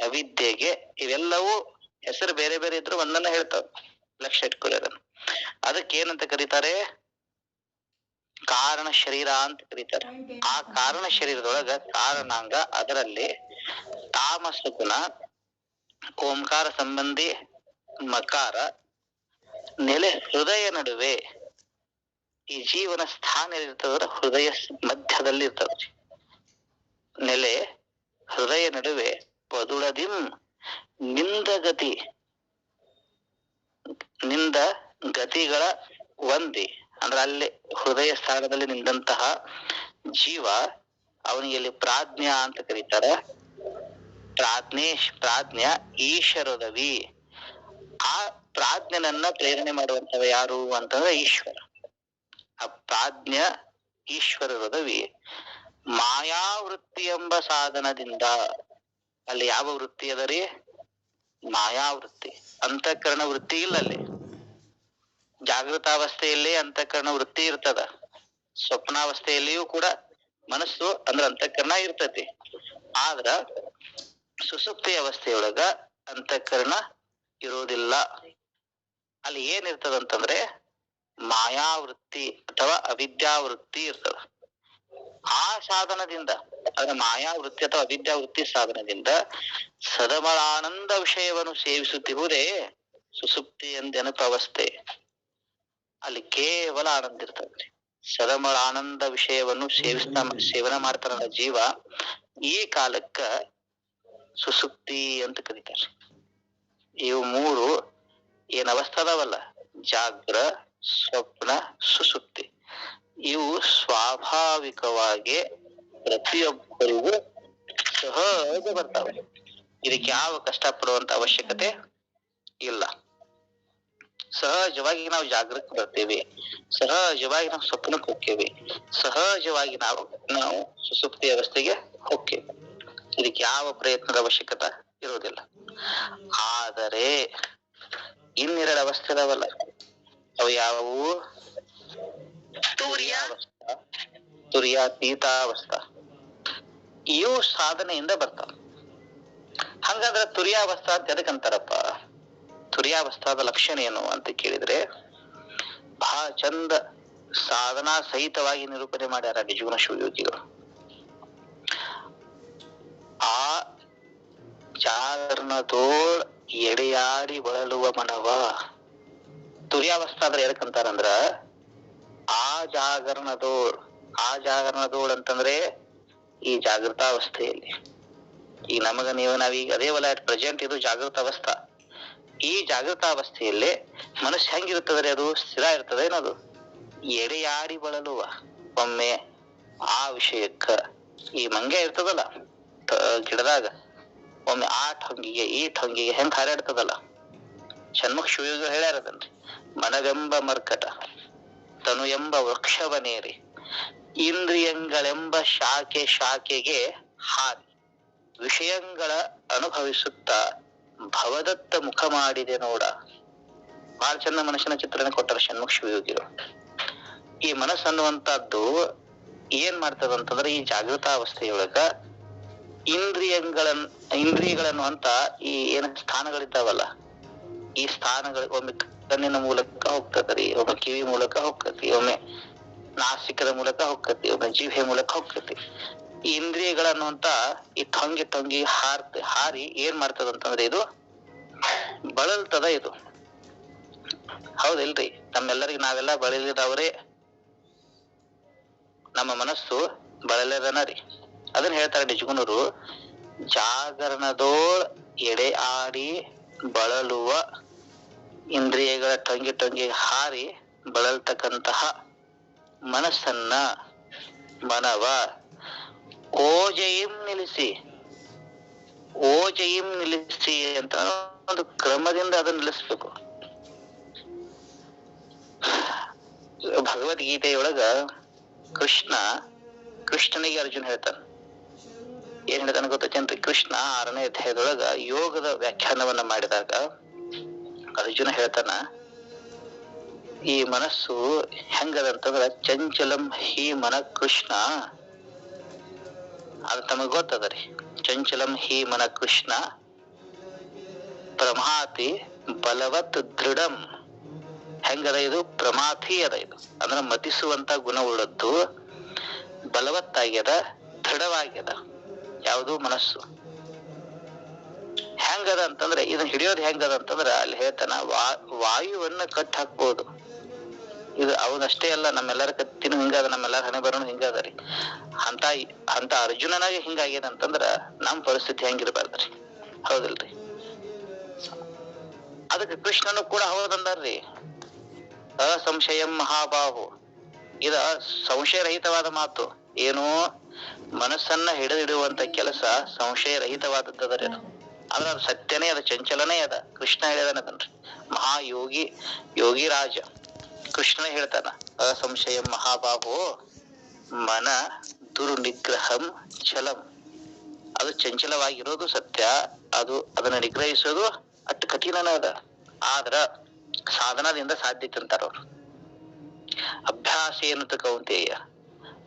ಅವಿದ್ಯೆಗೆ, ಇವೆಲ್ಲವೂ ಹೆಸರು ಬೇರೆ ಬೇರೆ ಇದ್ರು ಒಂದನ್ನ ಹೇಳ್ತಾವ. ಲಕ್ಷ್ಯ ಇಟ್ಕೊಳ್ಳಿ ಅದನ್ನ. ಅದಕ್ಕೆ ಏನಂತ ಕರೀತಾರೆ? ಕಾರಣ ಶರೀರ ಅಂತ ಕರೀತಾರೆ. ಆ ಕಾರಣ ಶರೀರದೊಳಗ ಕಾರಣಾಂಗ, ಅದರಲ್ಲಿ ತಾಮಸ ಗುಣ, ಓಂಕಾರ ಸಂಬಂಧಿ ಮಕಾರ, ನೆಲೆ ಹೃದಯ ನಡುವೆ. ಈ ಜೀವನ ಸ್ಥಾನ ಇರ್ತದ್ರ ಹೃದಯ ಮಧ್ಯದಲ್ಲಿ ಇರ್ತದ್ರಿ. ನೆಲೆ ಹೃದಯ ನಡುವೆ ಪದುಳದಿಂ ನಿಂದ ಗತಿಗಳ ಒಂದಿ. ಅಂದ್ರೆ ಅಲ್ಲಿ ಹೃದಯ ಸ್ಥಾನದಲ್ಲಿ ನಿಂತಹ ಜೀವ, ಅವನಿಗೆ ಇಲ್ಲಿ ಪ್ರಾಜ್ಞ ಅಂತ ಕರೀತಾರ. ಪ್ರಾಜ್ಞ ಈಶ್ವರದವಿ. ಆ ಪ್ರಾಜ್ಞನನ್ನ ಪ್ರೇರಣೆ ಮಾಡುವಂತವ ಯಾರು ಅಂತಂದ್ರೆ ಈಶ್ವರ. ಆ ಪ್ರಾಜ್ಞ ಈಶ್ವರರದವಿ ಮಾಯಾವೃತ್ತಿ ಎಂಬ ಸಾಧನದಿಂದ. ಅಲ್ಲಿ ಯಾವ ವೃತ್ತಿ ಅದರಿ? ಮಾಯಾವೃತ್ತಿ. ಅಂತಃಕರಣ ವೃತ್ತಿ ಇಲ್ಲ ಅಲ್ಲಿ. ಜಾಗೃತಾವಸ್ಥೆಯಲ್ಲಿ ಅಂತಃಕರಣ ವೃತ್ತಿ ಇರ್ತದ. ಸ್ವಪ್ನಾವಸ್ಥೆಯಲ್ಲಿಯೂ ಕೂಡ ಮನಸ್ಸು ಅಂದ್ರೆ ಅಂತಃಕರಣ ಇರ್ತತಿ. ಆದ್ರ ಸುಸುಪ್ತಿ ಅವಸ್ಥೆಯೊಳಗ ಅಂತಃಕರಣ ಇರೋದಿಲ್ಲ. ಅಲ್ಲಿ ಏನಿರ್ತದಂತಂದ್ರೆ ಮಾಯಾವೃತ್ತಿ ಅಥವಾ ಅವಿದ್ಯಾವೃತ್ತಿ ಇರ್ತದ. ಆ ಸಾಧನದಿಂದ, ಅಂದ್ರೆ ಮಾಯಾವೃತ್ತಿ ಅಥವಾ ಅವಿದ್ಯಾವೃತ್ತಿ ಸಾಧನದಿಂದ ಸದಮಳಾನಂದ ವಿಷಯವನ್ನು ಸೇವಿಸುತ್ತಿರುವುದೇ ಸುಸುಪ್ತಿ ಎಂದೆನಪ ಅವಸ್ಥೆ. ಅಲ್ಲಿ ಕೇವಲ ಆನಂದ ಇರ್ತದ್ರಿ. ಸದಮಳ ಆನಂದ ವಿಷಯವನ್ನು ಸೇವನೆ ಮಾಡ್ತಾರಲ್ಲ ಜೀವ, ಈ ಕಾಲಕ್ಕ ಸುಸುಪ್ತಿ ಅಂತ ಕರೀತಾರೆ. ಇವು ಮೂರು ಏನ್ ಅವಸ್ಥೆ ಅದಾವಲ್ಲ, ಜಾಗ್ರ, ಸ್ವಪ್ನ, ಸುಸುಪ್ತಿ, ಇವು ಸ್ವಾಭಾವಿಕವಾಗಿ ಪ್ರತಿಯೊಬ್ಬರಿಗೂ ಸಹಜ ಬರ್ತಾವೆ. ಇದಕ್ಕೆ ಯಾವ ಕಷ್ಟ ಪಡುವಂತ ಅವಶ್ಯಕತೆ ಇಲ್ಲ. ಸಹಜವಾಗಿ ನಾವು ಜಾಗೃತಿ ಬರ್ತೇವೆ, ಸಹಜವಾಗಿ ನಾವು ಸ್ವಪ್ನಕ್ಕೆ ಹೋಗ್ತೇವೆ, ಸಹಜವಾಗಿ ನಾವು ಸುಸುಪ್ತಿ ಅವಸ್ಥೆಗೆ ಹೋಗ್ತೇವೆ. ಇದಕ್ಕೆ ಯಾವ ಪ್ರಯತ್ನದ ಅವಶ್ಯಕತೆ ಇರುವುದಿಲ್ಲ. ಆದರೆ ಇನ್ನೆರಡು ಅವಸ್ಥೆ ಅದಾವಲ್ಲ, ಅವು ಯಾವುವು? ತುರ್ಯಾತೀತಾವಸ್ಥಾ. ಇವು ಸಾಧನೆಯಿಂದ ಬರ್ತಾವ. ಹಂಗಾದ್ರೆ ತುರ್ಯಾವಸ್ಥಾ ಅಂತ ಎದಕ್ಕಂತಾರಪ್ಪ? ತುರ್ಯಾವಸ್ಥಾದ ಲಕ್ಷಣ ಏನು ಅಂತ ಕೇಳಿದ್ರೆ ಬಹಳ ಚಂದ ಸಾಧನಾ ಸಹಿತವಾಗಿ ನಿರೂಪಣೆ ಮಾಡ್ಯಾರ ನಿಜಗುಣ ಶಿವಯೋಗಿಗಳು. ಆ ಜಾಗರಣದೋಳ್ ಎಡೆಯಾಡಿ ಬಳಲುವ ಮನವ. ತುರ್ಯಾವಸ್ಥಾ ಅಂದ್ರೆ ಎದಕ್ಕಂತಾರಂದ್ರ ಆ ಜಾಗರಣದೋಳ್ ಅಂತಂದ್ರೆ ಈ ಜಾಗೃತಾವಸ್ಥೆಯಲ್ಲಿ ಈಗ ನಮಗ ನಾವೀಗ ಅದೇವಲ್ಲ ಪ್ರೆಸೆಂಟ್ ಇದು ಜಾಗೃತ ಅವಸ್ಥಾ. ಈ ಜಾಗೃತಾವಸ್ಥೆಯಲ್ಲಿ ಮನಸ್ಸು ಹೆಂಗಿರ್ತದ್ರಿ? ಅದು ಸ್ಥಿರ ಇರ್ತದೆ ಏನದು? ಎಡೆಯಾಡಿ ಬಳಲುವ. ಒಮ್ಮೆ ಆ ವಿಷಯಕ್ಕ ಈ ಮಂಗೆ ಇರ್ತದಲ್ಲ ಗಿಡದಾಗ, ಒಮ್ಮೆ ಆ ಟೊಂಗಿಗೆ ಈ ಟೊಂಗಿಗೆ ಹೆಂಗ್ ಹಾರಾಡ್ತದಲ್ಲ, ಷಣ್ಮುಖ ಶಿವಯೋಗಿಗಳು ಹೇಳ್ಯಾರದನ್ರಿ. ಮನವೆಂಬ ಮರ್ಕಟ ತನು ಎಂಬ ವೃಕ್ಷವನೇರಿ ಇಂದ್ರಿಯಗಳೆಂಬ ಶಾಖೆಗೆ ಹಾರಿ ವಿಷಯಗಳ ಅನುಭವಿಸುತ್ತಾ ಭವದತ್ತ ಮುಖ ಮಾಡಿದೆ ನೋಡ. ಬಹಳ ಚಂದ ಮನಸ್ಸಿನ ಚಿತ್ರಣ ಕೊಟ್ಟಾರ ಷಣ್ಮುಖ ಶಿವಯೋಗಿಗಳು. ಈ ಮನಸ್ಸು ಅನ್ನುವಂತಹದ್ದು ಏನ್ ಮಾಡ್ತದಂತಂದ್ರೆ ಈ ಜಾಗೃತಾವಸ್ಥೆಯೊಳಗ ಇಂದ್ರಿಯಗಳನ್ನು ಅಂತ ಈ ಏನ ಸ್ಥಾನಗಳಿದ್ದಾವಲ್ಲ, ಈ ಸ್ಥಾನಗಳು ಒಮ್ಮೆ ಕಣ್ಣಿನ ಮೂಲಕ ಹೋಗ್ತದ್ರಿ, ಒಮ್ಮೆ ಕಿವಿ ಮೂಲಕ ಹೋಗ್ತತಿ, ಒಮ್ಮೆ ನಾಸಿಕದ ಮೂಲಕ ಹೋಗ್ತತಿ, ಒಮ್ಮೆ ಜಿಹ್ವೆ ಮೂಲಕ ಹೋಗ್ತತಿ. ಈ ಇಂದ್ರಿಯಗಳನ್ನುವಂತ ಈ ಟೊಂಗಿ ಹಾರಿ ಏನ್ ಮಾಡ್ತದಂತಂದ್ರೆ ಇದು ಬಳಲ್ತದ. ಇದು ಹೌದಿಲ್ರಿ? ನಮ್ಮೆಲ್ಲರಿಗೆ ನಾವೆಲ್ಲ ಬಳಲಿದವ್ರೆ, ನಮ್ಮ ಮನಸ್ಸು ಬಳಲಿದನ ರೀ. ಅದನ್ನ ಹೇಳ್ತಾರೆ ನಿಜಗುಣರು. ಜಾಗರಣದೋಳ್ ಎಡೆ ಆಡಿ ಬಳಲುವ ಇಂದ್ರಿಯಗಳ ಟೊಂಗಿ ಹಾರಿ ಬಳಲ್ತಕ್ಕಂತಹ ಮನಸ್ಸನ್ನ ಮನವ ಓಜಯಿಂ ನಿಲ್ಲಿಸಿ ಅಂತ ಒಂದು ಕ್ರಮದಿಂದ ಅದನ್ನ ನಿಲ್ಲಿಸ್ಬೇಕು. ಭಗವದ್ಗೀತೆಯೊಳಗ ಕೃಷ್ಣನಿಗೆ ಅರ್ಜುನ ಹೇಳ್ತಾನ. ಏನ್ ಹೇಳ್ತಾನ ಗೊತ್ತೈತಿ? ಕೃಷ್ಣ 6ನೇ ಅಧ್ಯಾಯದೊಳಗ ಯೋಗದ ವ್ಯಾಖ್ಯಾನವನ್ನ ಮಾಡಿದಾಗ ಅರ್ಜುನ ಹೇಳ್ತಾನ, ಈ ಮನಸ್ಸು ಹೆಂಗದಂತಂದ್ರ ಚಂಚಲಂ ಹಿ ಮನ ಕೃಷ್ಣ. ಅದು ತಮಗ್ ಗೊತ್ತದರಿ. ಚಂಚಲಂ ಹಿ ಮನ ಕೃಷ್ಣ ಪ್ರಮಾತಿ ಬಲವತ್ ದೃಢಂ. ಹೆಂಗದ ಇದು? ಪ್ರಮಾಥಿ ಅದ. ಇದು ಅಂದ್ರ ಮತಿಸುವಂತ ಗುಣ ಉಳ್ಳದ್ದು, ಬಲವತ್ತಾಗ್ಯದ, ದೃಢವಾಗ್ಯದ. ಯಾವುದು? ಮನಸ್ಸು. ಹೆಂಗದ ಅಂತಂದ್ರೆ ಇದನ್ನ ಹಿಡಿಯೋದು ಹೆಂಗದ ಅಂತಂದ್ರ ಅಲ್ಲಿ ಹೇಳ್ತಾನ, ವಾಯುವನ್ನ ಕಟ್ ಹಾಕ್ಬೋದು. ಇದು ಅವನಷ್ಟೇ ಅಲ್ಲ, ನಮ್ಮೆಲ್ಲರ ಕತ್ತಿನೂ ಹಿಂಗಾದ, ನಮ್ಮೆಲ್ಲರ ಹಣೆ ಬರೋನು ಹಿಂಗಾದರಿ. ಅಂತ ಅರ್ಜುನನಾಗೆ ಹಿಂಗಾಗ್ಯದ ಅಂತಂದ್ರ ನಮ್ ಪರಿಸ್ಥಿತಿ ಹೆಂಗಿರ್ಬಾರ್ದ್ರಿ? ಹೌದಿಲ್ರಿ? ಅದಕ್ಕೆ ಕೃಷ್ಣನು ಕೂಡ ಹೌದಂದಾರ್ರಿ. ಅಸಂಶಯಂ ಮಹಾಬಾಹು. ಇದ ಸಂಶಯರಹಿತವಾದ ಮಾತು. ಏನು? ಮನಸ್ಸನ್ನ ಹಿಡಿದಿಡುವಂತ ಕೆಲಸ ಸಂಶಯರಹಿತವಾದದ್ದರಿ. ಆದ್ರೆ ಅದು ಸತ್ಯನೇ ಅದ, ಚಂಚಲನೇ ಅದ. ಕೃಷ್ಣ ಹೇಳಿದಾನದನ್ರಿ. ಯೋಗಿ ರಾಜ ಕೃಷ್ಣ ಹೇಳ್ತಾನ, ಅಸಂಶಯಂ ಮಹಾಬಾಹು ಮನ ದುರ್ನಿಗ್ರಹಂ ಛಲಂ. ಅದು ಚಂಚಲವಾಗಿರೋದು ಸತ್ಯ, ಅದನ್ನ ನಿಗ್ರಹಿಸೋದು ಅಷ್ಟು ಕಠಿಣನ ಅದ. ಆದ್ರ ಸಾಧನದಿಂದ ಸಾಧ್ಯತೆ ಅಂತಾರ ಅವ್ರು. ಅಭ್ಯಾಸ ಏನು ಕೌಂತೆಯ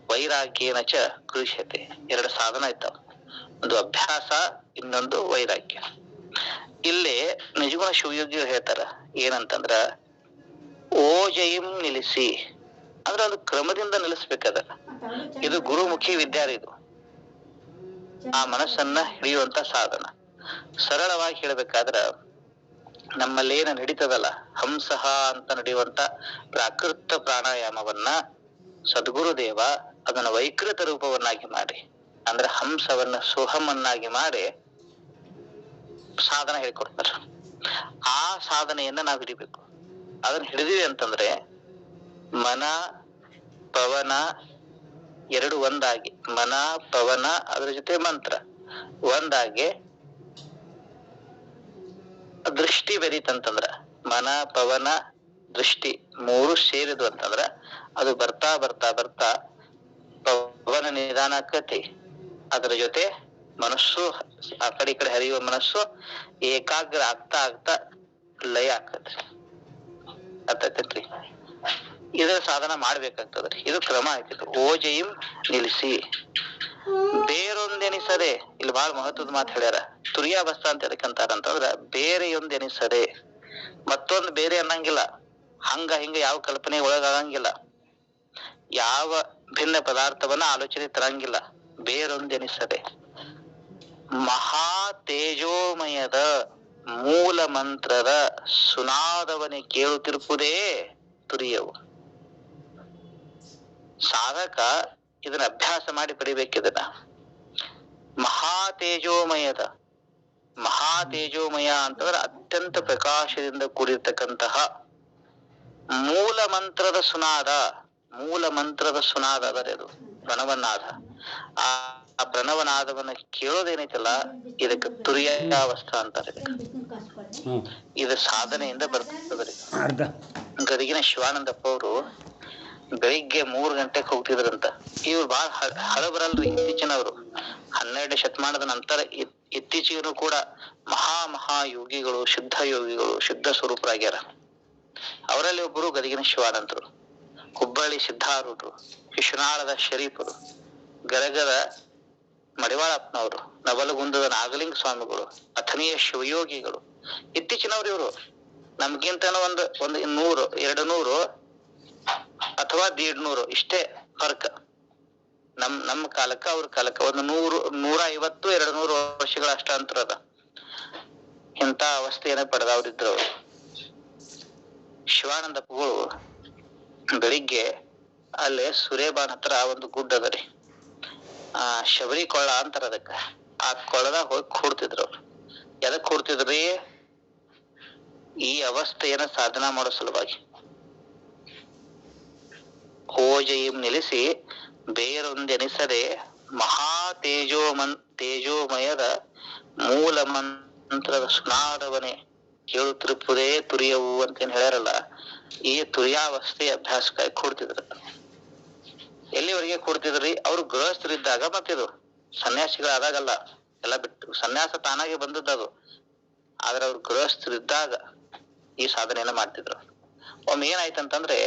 ವೈರಾಗ್ಯೇನ ಚ ಕೃಷ್ಯತೆ. 2 ಸಾಧನ ಇದ್ದಾವ, ಒಂದು ಅಭ್ಯಾಸ, ಇನ್ನೊಂದು ವೈರಾಗ್ಯ. ಇಲ್ಲಿ ನಿಜಗುಣ ಶಿವಯೋಗಿಗಳು ಹೇಳ್ತಾರ ಏನಂತಂದ್ರ ಓಜಯಿಂ ನಿಲ್ಲಿಸಿ ಅಂದ್ರೆ ಅದು ಕ್ರಮದಿಂದ ನಿಲ್ಲಿಸ್ಬೇಕದ. ಇದು ಗುರುಮುಖಿ ವಿದ್ಯಾರಿ. ಇದು ಆ ಮನಸ್ಸನ್ನ ಹಿಡಿಯುವಂತ ಸಾಧನ. ಸರಳವಾಗಿ ಹೇಳ್ಬೇಕಾದ್ರ ನಮ್ಮಲ್ಲಿ ಏನ ನಡೀತದಲ್ಲ ಹಂಸಹ ಅಂತ ನಡೆಯುವಂತ ಪ್ರಾಕೃತ ಪ್ರಾಣಾಯಾಮವನ್ನ ಸದ್ಗುರುದೇವ ಅದನ್ನ ವೈಕೃತ ರೂಪವನ್ನಾಗಿ ಮಾಡಿ, ಅಂದ್ರೆ ಹಂಸವನ್ನ ಸೋಹಮನ್ನಾಗಿ ಮಾಡಿ ಸಾಧನ ಹೇಳ್ಕೊಡ್ತಾರ. ಆ ಸಾಧನೆಯನ್ನ ನಾವು ಹಿಡಿಬೇಕು. ಅದನ್ನ ಹಿಡಿದಿವಿ ಅಂತಂದ್ರೆ ಮನ ಪವನ ಎರಡು ಒಂದಾಗಿ, ಮನ ಪವನ ಅದ್ರ ಜೊತೆ ಮಂತ್ರ ಒಂದಾಗಿ ದೃಷ್ಟಿ ಬೆರೀತಂತಂದ್ರ, ಮನ ಪವನ ದೃಷ್ಟಿ ಮೂರು ಸೇರಿದು ಅಂತಂದ್ರ ಅದು ಬರ್ತಾ ಬರ್ತಾ ಬರ್ತಾ ಪವನ ನಿಧಾನ ಆಕತಿ, ಅದರ ಜೊತೆ ಮನಸ್ಸು ಆ ಕಡೆ ಈ ಕಡೆ ಹರಿಯುವ ಮನಸ್ಸು ಏಕಾಗ್ರ ಆಗ್ತಾ ಆಗ್ತಾ ಲಯ ಆಕತಿ. ಅರ್ಥಾಯ್ತೇನ್ರಿ? ಇದರ ಸಾಧನ ಮಾಡ್ಬೇಕಾಗ್ತದ್ರಿ. ಇದು ಕ್ರಮ ಆಯ್ತಿತ್ತು. ಓಜೆಯಿಂ ನಿಲ್ಲಿಸಿ ಬೇರೊಂದೆನಿಸದೆ, ಇಲ್ಲಿ ಬಹಳ ಮಹತ್ವದ ಮಾತು ಹೇಳ್ಯಾರ. ತುರಿಯಾವಸ್ಥಾ ಅಂತ ಎದಕ್ಕಂತಾರ ಅಂತಂದ್ರ ಬೇರೆಯೊಂದೆನಿಸದೆ, ಮತ್ತೊಂದು ಬೇರೆ ಅನ್ನಂಗಿಲ್ಲ, ಹಂಗ ಹಿಂಗ ಯಾವ ಕಲ್ಪನೆ ಒಳಗಾಗಂಗಿಲ್ಲ, ಯಾವ ಭಿನ್ನ ಪದಾರ್ಥವನ್ನ ಆಲೋಚನೆ ತರಂಗಿಲ್ಲ. ಬೇರೊಂದೆನಿಸದೆ ಮಹಾ ತೇಜೋಮಯದ ಮೂಲ ಮಂತ್ರದ ಸುನಾದವನೇ ಕೇಳುತ್ತಿರುವುದೇ ತುರಿಯವು. ಸಾಧಕ ಇದನ್ನ ಅಭ್ಯಾಸ ಮಾಡಿ ಪಡಿಬೇಕಿದನ್ನ. ಮಹಾ ತೇಜೋಮಯದ, ಮಹಾ ತೇಜೋಮಯ ಅಂತಂದ್ರೆ ಅತ್ಯಂತ ಪ್ರಕಾಶದಿಂದ ಕೂಡಿರ್ತಕ್ಕಂತಹ ಮೂಲ ಮಂತ್ರದ ಸುನಾದ, ಮೂಲ ಮಂತ್ರದ ಸುನಾದ ಅದರ ಅದು ಪ್ರಣವನಾದ. ಆ ಪ್ರಣವನಾದವನ್ನ ಕೇಳೋದೇನೈತಲ್ಲ ಇದಕ್ಕೆ ತುರಿಯಾವಸ್ಥಾ ಅಂತಾರೆ. ಇದು ಸಾಧನೆಯಿಂದ ಬರ್ತದ್ರಿ. ಗದಗಿನ ಶಿವಾನಂದಪ್ಪ ಅವರು ಬೆಳಿಗ್ಗೆ 3 ಗಂಟೆಗೆ ಹೋಗ್ತಿದ್ರಂತ. ಇವ್ರು ಬಹಳ ಹಳಬರಲ್ರಿ, ಇತ್ತೀಚಿನವರು 12ನೇ ಶತಮಾನದ ನಂತರ ಇತ್ತೀಚೆಗೂ ಕೂಡ ಮಹಾ ಯೋಗಿಗಳು, ಶುದ್ಧ ಯೋಗಿಗಳು, ಶುದ್ಧ ಸ್ವರೂಪರಾಗ್ಯಾರ. ಅವರಲ್ಲಿ ಒಬ್ಬರು ಗದಗಿನ ಶಿವಾನಂದರು, ಹುಬ್ಬಳ್ಳಿ ಸಿದ್ಧಾರೂಢರು, ಶಿಶುನಾಳದ ಶರೀಫರು, ಗರಗದ ಮಡಿವಾಳಪ್ಪನವರು, ನವಲಗುಂದದ ನಾಗಲಿಂಗ ಸ್ವಾಮಿಗಳು, ಅಥನೀಯ ಶಿವಯೋಗಿಗಳು. ಇತ್ತೀಚಿನವ್ರು ಇವರು ನಮ್ಗಿಂತನೂ ಒಂದು 100, 200 ಅಥವಾ 150 ಇಷ್ಟೇ ಫರ್ಕ. ನಮ್ಮ ಕಾಲಕ್ಕ ಅವ್ರ ಕಾಲಕ್ಕ 100, 150, 200 ವರ್ಷಗಳ ಅಷ್ಟ ಅಂತರ ಅದ. ಇಂತ ಅವಸ್ಥೆಯನ್ನ ಪಡೆದವ್ರಿದ್ರು ಅವರು. ಶಿವಾನಂದಪ್ಪಗಳು ಬೆಳಿಗ್ಗೆ ಅಲ್ಲೇ ಸುರೇಬಾನ್ ಹತ್ರ ಒಂದು ಗುಡ್ಡ ಅದರಿ, ಶಬರಿ ಕೊಳ್ಳ ಅಂತಾರ ಅದಕ್ಕ. ಆ ಕೊಳ್ಳದಾಗ ಹೋಗಿ ಕೂಡ್ತಿದ್ರು ಅವ್ರು. ಎದಕ್ ಕೂಡ್ತಿದ್ರಿ? ಈ ಅವಸ್ಥೆಯನ್ನ ಸಾಧನಾ ಮಾಡೋ ಸಲುವಾಗಿ. ಓಜೆಯಿಂ ನಿಲ್ಲಿಸಿ ಬೇರೊಂದೆನಿಸದೆ ಮಹಾ ತೇಜೋಮಯದ ಮೂಲ ಮಂತ್ರದ ಸುನಾದವನೇ ಕೇಳುತ್ತಿರುವುದೇ ತುರಿಯವು ಅಂತೇನ್ ಹೇಳ್ಯಾರಲ್ಲ, ಈ ತುರಿಯಾವಸ್ಥೆ ಅಭ್ಯಾಸಕ್ಕಾಗಿ ಕೊಡ್ತಿದ್ರು. ಎಲ್ಲಿವರೆಗೆ ಕೊಡ್ತಿದ್ರಿ? ಅವ್ರು ಗೃಹಸ್ಥರಿದ್ದಾಗ. ಮತ್ತಿದು ಸನ್ಯಾಸಿಗಳಾದಾಗಲ್ಲ, ಎಲ್ಲ ಬಿಟ್ಟು ಸನ್ಯಾಸ ತಾನಾಗೆ ಬಂದದ್ದು. ಆದ್ರೆ ಅವ್ರು ಗೃಹಸ್ಥರಿದ್ದಾಗ ಈ ಸಾಧನೆಯನ್ನ ಮಾಡ್ತಿದ್ರು. ಒಮ್ಮೆ ಏನಾಯ್ತಂತಂದ್ರೆ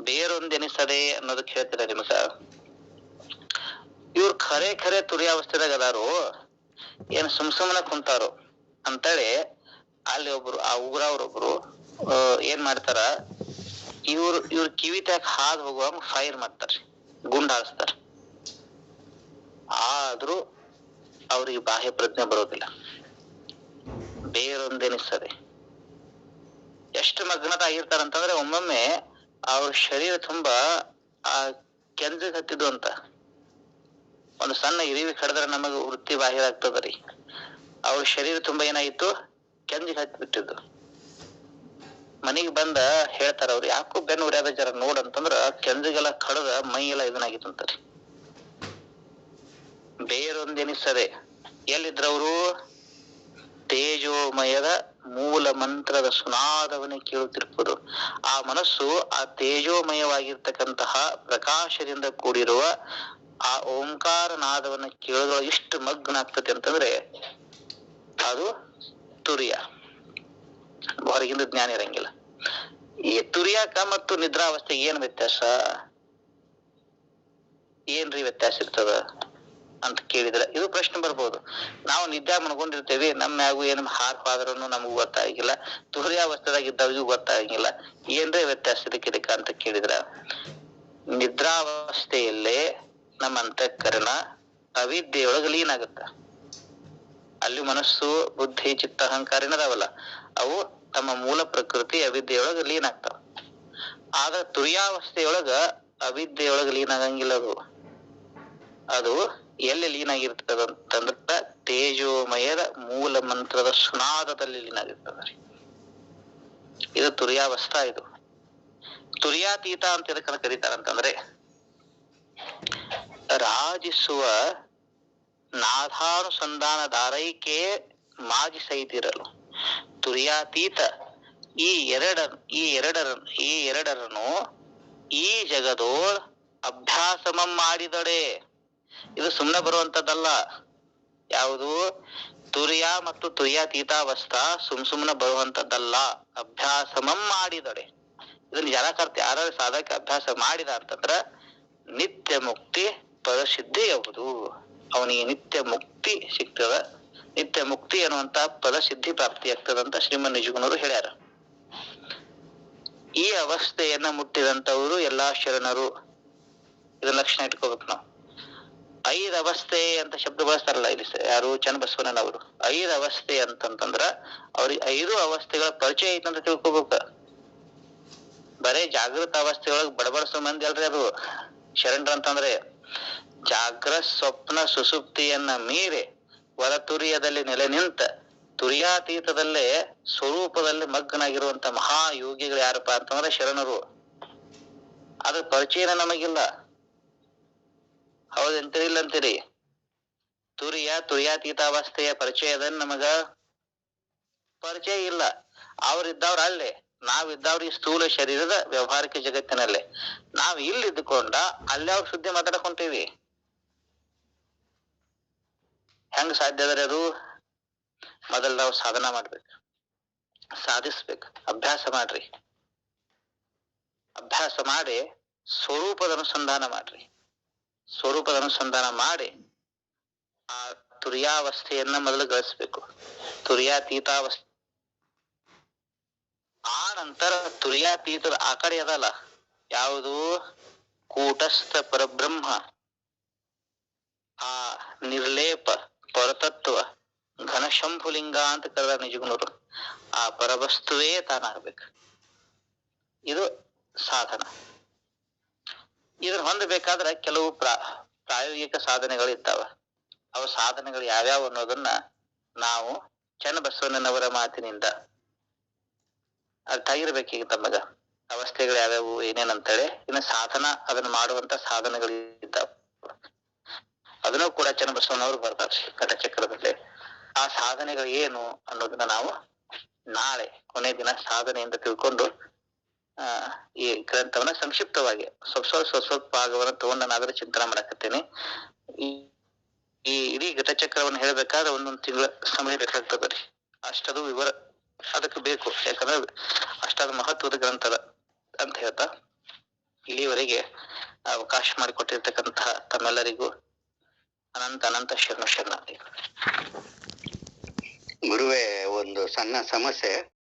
ಬೇರೊಂದೆನಿಸದೆ ಅನ್ನೋದಕ್ಕೆ ಹೇಳ್ತೀರ ನಿಮಗ. ಇವ್ರು ಖರೆ ತುರಿಯಾವಸ್ಥೆದಾಗ ಅದಾರು, ಏನ್ ಸುಮ್ನೆ ಕುಂತಾರು ಅಂತೇಳಿ ಅಲ್ಲಿ ಒಬ್ರು, ಆ ಊರವ್ರೊಬ್ರು ಏನ್ ಮಾಡ್ತಾರ, ಇವ್ರ ಕಿವಿ ಟ್ಯಾಕ್ ಹಾದ್ ಹೋಗುವಾಗ ಫೈರ್ ಮಾಡ್ತಾರ್ರಿ, ಗುಂಡ್ ಹಾರಿಸ್ತಾರ. ಆದ್ರೂ ಅವ್ರಿಗೆ ಬಾಹ್ಯ ಪ್ರಜ್ಞೆ ಬರೋದಿಲ್ಲ. ಬೇರೊಂದೆನಿಸದೆ ಎಷ್ಟು ಮಗ್ನದ ಆಗಿರ್ತಾರಂತಂದ್ರೆ ಒಮ್ಮೊಮ್ಮೆ ಅವ್ರ ಶರೀರ ತುಂಬಾ ಆ ಕೆಂಜಗ್ ಹತ್ತಿದ್ದು ಅಂತ. ಒಂದು ಸಣ್ಣ ಇರಿವಿ ಕಡಿದ್ರೆ ನಮಗ ವೃತ್ತಿ ಬಾಹಿರ ಆಗ್ತದ್ರಿ. ಅವ್ರ ಶರೀರ ತುಂಬಾ ಏನಾಗಿತ್ತು, ಕೆಂಜಿಗೆ ಹತ್ತಿ ಬಿಟ್ಟಿದ್ದು. ಮನಿಗ್ ಬಂದ ಹೇಳ್ತಾರ ಅವ್ರು, ಯಾಕೋ ಬೆನ್ನು ಉರ್ಯಾದ ಜರ ನೋಡಂತಂದ್ರ ಕೆಂಜಿಗೆಲ್ಲ ಕಡದ ಮೈ ಎಲ್ಲ ಇದನ್ನಾಗಿತ್ತಂತಾರಿ. ಬೇರೊಂದೆನಿಸದೆ ಎಲ್ಲಿದ್ರವ್ರು? ತೇಜೋಮಯದ ಮೂಲ ಮಂತ್ರದ ಸುನಾದವನ್ನೇ ಕೇಳುತ್ತಿರುವುದು. ಆ ಮನಸ್ಸು ಆ ತೇಜೋಮಯವಾಗಿರ್ತಕ್ಕಂತಹ ಪ್ರಕಾಶದಿಂದ ಕೂಡಿರುವ ಆ ಓಂಕಾರ ನಾದವನ್ನ ಕೇಳೋದ್ರೊಳಗೆ ಎಷ್ಟು ಮಗ್ನ ಆಗ್ತದೆ ಅಂತಂದ್ರೆ ಅದು ತುರಿಯ. ಹೊರಗಿಂದ ಜ್ಞಾನ ಇರಂಗಿಲ್ಲ. ಈ ತುರಿಯಾಕ ಮತ್ತು ನಿದ್ರಾವಸ್ಥೆಗೆ ಏನ್ ವ್ಯತ್ಯಾಸ? ಏನ್ರಿ ವ್ಯತ್ಯಾಸ ಇರ್ತದ ಅಂತ ಕೇಳಿದ್ರೆ ಇದು ಪ್ರಶ್ನೆ ಬರ್ಬೋದು. ನಾವು ನಿದ್ದೆ ಮನ್ಕೊಂಡಿರ್ತೇವಿ, ನಮ್ಯಾಗು ಏನ್ ಹಾರ್ಪಾದ್ರೂ ನಮಗೂ ಗೊತ್ತಾಗಿಲ್ಲ, ತುರಿಯಾವಸ್ಥೆದಾಗ ಇದ್ದವ್ರಿಗೂ ಗೊತ್ತಾಗಿಲ್ಲ. ಏನ್ರೇ ವ್ಯತ್ಯಾಸ ಇದಕ್ಕೆ ಅಂತ ಕೇಳಿದ್ರ, ನಿದ್ರಾವಸ್ಥೆಯಲ್ಲೇ ನಮ್ಮ ಅಂತಃಕರಣ ಅವಿದ್ಯೆಯೊಳಗ ಲೀನ್ ಆಗುತ್ತ. ಅಲ್ಲಿ ಮನಸ್ಸು, ಬುದ್ಧಿ, ಚಿತ್ತ, ಅಹಂಕಾರ ಏನದಾವಲ್ಲ ಅವು ತಮ್ಮ ಮೂಲ ಪ್ರಕೃತಿ ಅವಿದ್ಯೆಯೊಳಗ ಲೀನ ಆಗ್ತಾವ. ಆದ್ರ ತುರ್ಯಾವಸ್ಥೆಯೊಳಗ ಅವಿದ್ಯೆಯೊಳಗ ಲೀನ ಆಗಂಗಿಲ್ಲ. ಅದು ಎಲ್ಲಿ ಲೀನ ಆಗಿರ್ತದ ಅಂತಂದ್ರ ತೇಜೋಮಯದ ಮೂಲ ಮಂತ್ರದ ಸುನಾದದಲ್ಲಿ ಲೀನ ಆಗಿರ್ತದ. ಇದು ತುರ್ಯಾವಸ್ಥಾ. ಇದು ತುರ್ಯಾತೀತ ಅಂತ ಎದಕ್ಕೆ ಕರೀತಾರಂತಂದ್ರೆ ರಾಜಿಸುವ ನಾದಾನುಸಂಧಾನದಾರೈಕೆ ಮಾಜಿ ಸಹಿತಿರಲು ತುರ್ಯಾತೀತ ಈ ಎರಡರನ್ನು ಈ ಜಗದೋಳ್ ಅಭ್ಯಾಸಮ ಮಾಡಿದಡೆ. ಇದು ಸುಮ್ಮನೆ ಬರುವಂತದ್ದಲ್ಲ. ಯಾವುದು? ತುರ್ಯ ಮತ್ತು ತುರ್ಯಾತೀತಾವಸ್ಥಾ ಸುಮ್ನೆ ಬರುವಂತದ್ದಲ್ಲ. ಅಭ್ಯಾಸಮಂ ಮಾಡಿದಡೆ. ಇದನ್ನ ಯಾರಕರ್ತ ಯಾರ ಸಾಧಕ ಅಭ್ಯಾಸ ಮಾಡಿದ ಅಂತಂದ್ರ ನಿತ್ಯ ಮುಕ್ತಿ ಪದಸಿದ್ಧಿ ಯಾವುದು, ಅವನಿಗೆ ನಿತ್ಯ ಮುಕ್ತಿ ಸಿಗ್ತದ. ನಿತ್ಯ ಮುಕ್ತಿ ಅನ್ನುವಂತ ಪದಸಿದ್ಧಿ ಪ್ರಾಪ್ತಿ ಆಗ್ತದಂತ ಶ್ರೀಮನ್ ನಿಜಗುಣರು ಹೇಳ್ಯಾರ. ಈ ಅವಸ್ಥೆಯನ್ನ ಮುಟ್ಟಿದಂತವರು ಎಲ್ಲಾ ಶರಣರು. ಇದನ್ನ ಲಕ್ಷಣ ಇಟ್ಕೋಬೇಕು ನಾವು. 5 ಅವಸ್ಥೆ ಅಂತ ಶಬ್ದ ಬಳಸ್ತಾರಲ್ಲ ಇಲ್ಲಿ ಯಾರು? ಚನ್ನಬಸವಣ್ಣನವರು. 5 ಅವಸ್ಥೆ ಅಂತಂತಂದ್ರ ಅವ್ರಿಗೆ 5 ಅವಸ್ಥೆಗಳ ಪರಿಚಯ ಐತಂತ ತಿಳ್ಕೊಬೇಕ. ಬರೇ ಜಾಗೃತ ಅವಸ್ಥೆಯೊಳಗೆ ಬಡಬಡಿಸೋ ಮಂದಿ ಅಲ್ರಿ ಅದು ಶರಣರ ಅಂತಂದ್ರೆ. ಜಾಗ್ರತ್ ಸ್ವಪ್ನ ಸುಸುಪ್ತಿಯನ್ನ ಮೀರಿ ಹೊರತುರಿಯದಲ್ಲಿ ನೆಲೆ ನಿಂತ ತುರ್ಯಾತೀತದಲ್ಲೇ ಸ್ವರೂಪದಲ್ಲಿ ಮಗ್ನಾಗಿರುವಂತ ಮಹಾಯೋಗಿಗಳು ಯಾರಪ್ಪ ಅಂತಂದ್ರೆ ಶರಣರು. ಅದ್ರ ಪರಿಚಯನ ನಮಗಿಲ್ಲ. ಹೌದಂತೀರಿ ಇಲ್ಲ ಅಂತೀರಿ? ತುರ್ಯಾತೀತಾವಸ್ಥೆಯ ಪರಿಚಯದನ್ನ ನಮಗ ಪರಿಚಯ ಇಲ್ಲ. ಅವ್ರಿದ್ದವ್ರ ಅಲ್ಲೇ, ನಾವಿದ್ದವ್ರ ಈ ಸ್ಥೂಲ ಶರೀರದ ವ್ಯವಹಾರಿಕ ಜಗತ್ತಿನಲ್ಲೇ. ನಾವ್ ಇಲ್ಲಿ ಇದ್ದುಕೊಂಡ ಅಲ್ಲೇ ಅವ್ರ ಸುದ್ದಿ ಮಾತಾಡಕ್ ಹೊಂಟೀವಿ. ಹೆಂಗ್ ಸಾಧ್ಯ ಅದರ ಅದು? ಮೊದಲು ನಾವು ಸಾಧನ ಮಾಡ್ಬೇಕು, ಸಾಧಿಸ್ಬೇಕು. ಅಭ್ಯಾಸ ಮಾಡ್ರಿ. ಅಭ್ಯಾಸ ಮಾಡಿ ಸ್ವರೂಪದ ಅನುಸಂಧಾನ ಮಾಡ್ರಿ. ಸ್ವರೂಪದ ಅನುಸಂಧಾನ ಮಾಡಿ ಆ ತುರ್ಯಾವಸ್ಥೆಯನ್ನ ಮೊದಲು ಗಳಿಸ್ಬೇಕು. ತುರ್ಯಾತೀತಾವಸ್ಥೆ ಆ ನಂತರ ತುರ್ಯಾತೀತದ ಆ ಕಡೆ ಅದಲ್ಲ ಯಾವುದು? ಕೂಟಸ್ಥ ಪರಬ್ರಹ್ಮ, ಆ ನಿರ್ಲೇಪ ಪರತತ್ವ ಘನಶಂಭುಲಿಂಗ ಅಂತ ಕರೆದ ನಿಜಗುಣರು. ಆ ಪರವಸ್ತುವೇ ತಾನಾಗ್ಬೇಕು. ಇದು ಸಾಧನ. ಇದನ್ನ ಹೊಂದಬೇಕಾದ್ರೆ ಕೆಲವು ಪ್ರಾಯೋಗಿಕ ಸಾಧನೆಗಳು ಇದ್ದಾವ. ಅವ ಸಾಧನೆಗಳು ಯಾವ್ಯಾವ ಅನ್ನೋದನ್ನ ನಾವು ಚನ್ನಬಸವಣ್ಣನವರ ಮಾತಿನಿಂದ ಅರ್ಥ ಆಗಿರ್ಬೇಕೀಗ ತಮಗ. ಅವಸ್ಥೆಗಳು ಯಾವ್ಯಾವು ಏನೇನಂತೇಳಿ. ಇನ್ನು ಸಾಧನ, ಅದನ್ನ ಮಾಡುವಂತ ಸಾಧನೆಗಳು ಇದ್ದಾವ. ಅದನ್ನು ಕೂಡ ಚನ್ನಬಸವಣ್ಣವರು ಬರ್ತಾರೆ ಘಟಚಕ್ರದಲ್ಲಿ. ಆ ಸಾಧನೆಗಳು ಏನು ಅನ್ನೋದನ್ನ ನಾವು ನಾಳೆ ಕೊನೆ ದಿನ ಸಾಧನೆಯಿಂದ ತಿಳ್ಕೊಂಡು ಈ ಗ್ರಂಥವನ್ನ ಸಂಕ್ಷಿಪ್ತವಾಗಿ ಸ್ವಲ್ಪ ಭಾಗವನ್ನ ತಗೊಂಡು ನಾನಾದ್ರೂ ಚಿಂತನೆ ಮಾಡಕತ್ತೇನೆ. ಈ ಇಡೀ ಘಟಚಕ್ರವನ್ನು ಹೇಳ್ಬೇಕಾದ್ರೆ 1 ತಿಂಗಳ ಸಮಯ ಬೇಕಾಗ್ತದೆ. ಅಷ್ಟದು ವಿವರ ಅದಕ್ಕೆ ಬೇಕು. ಯಾಕಂದ್ರೆ ಅಷ್ಟಾದ ಮಹತ್ವದ ಗ್ರಂಥದ ಅಂತ ಹೇಳ್ತಾ ಇಲ್ಲಿವರೆಗೆ ಅವಕಾಶ ಮಾಡಿಕೊಟ್ಟಿರ್ತಕ್ಕಂತಹ ತಮ್ಮೆಲ್ಲರಿಗೂ ಅನಂತ ಶರಣ. ಗುರುವೇ, ಒಂದು ಸಣ್ಣ ಸಮಸ್ಯೆ.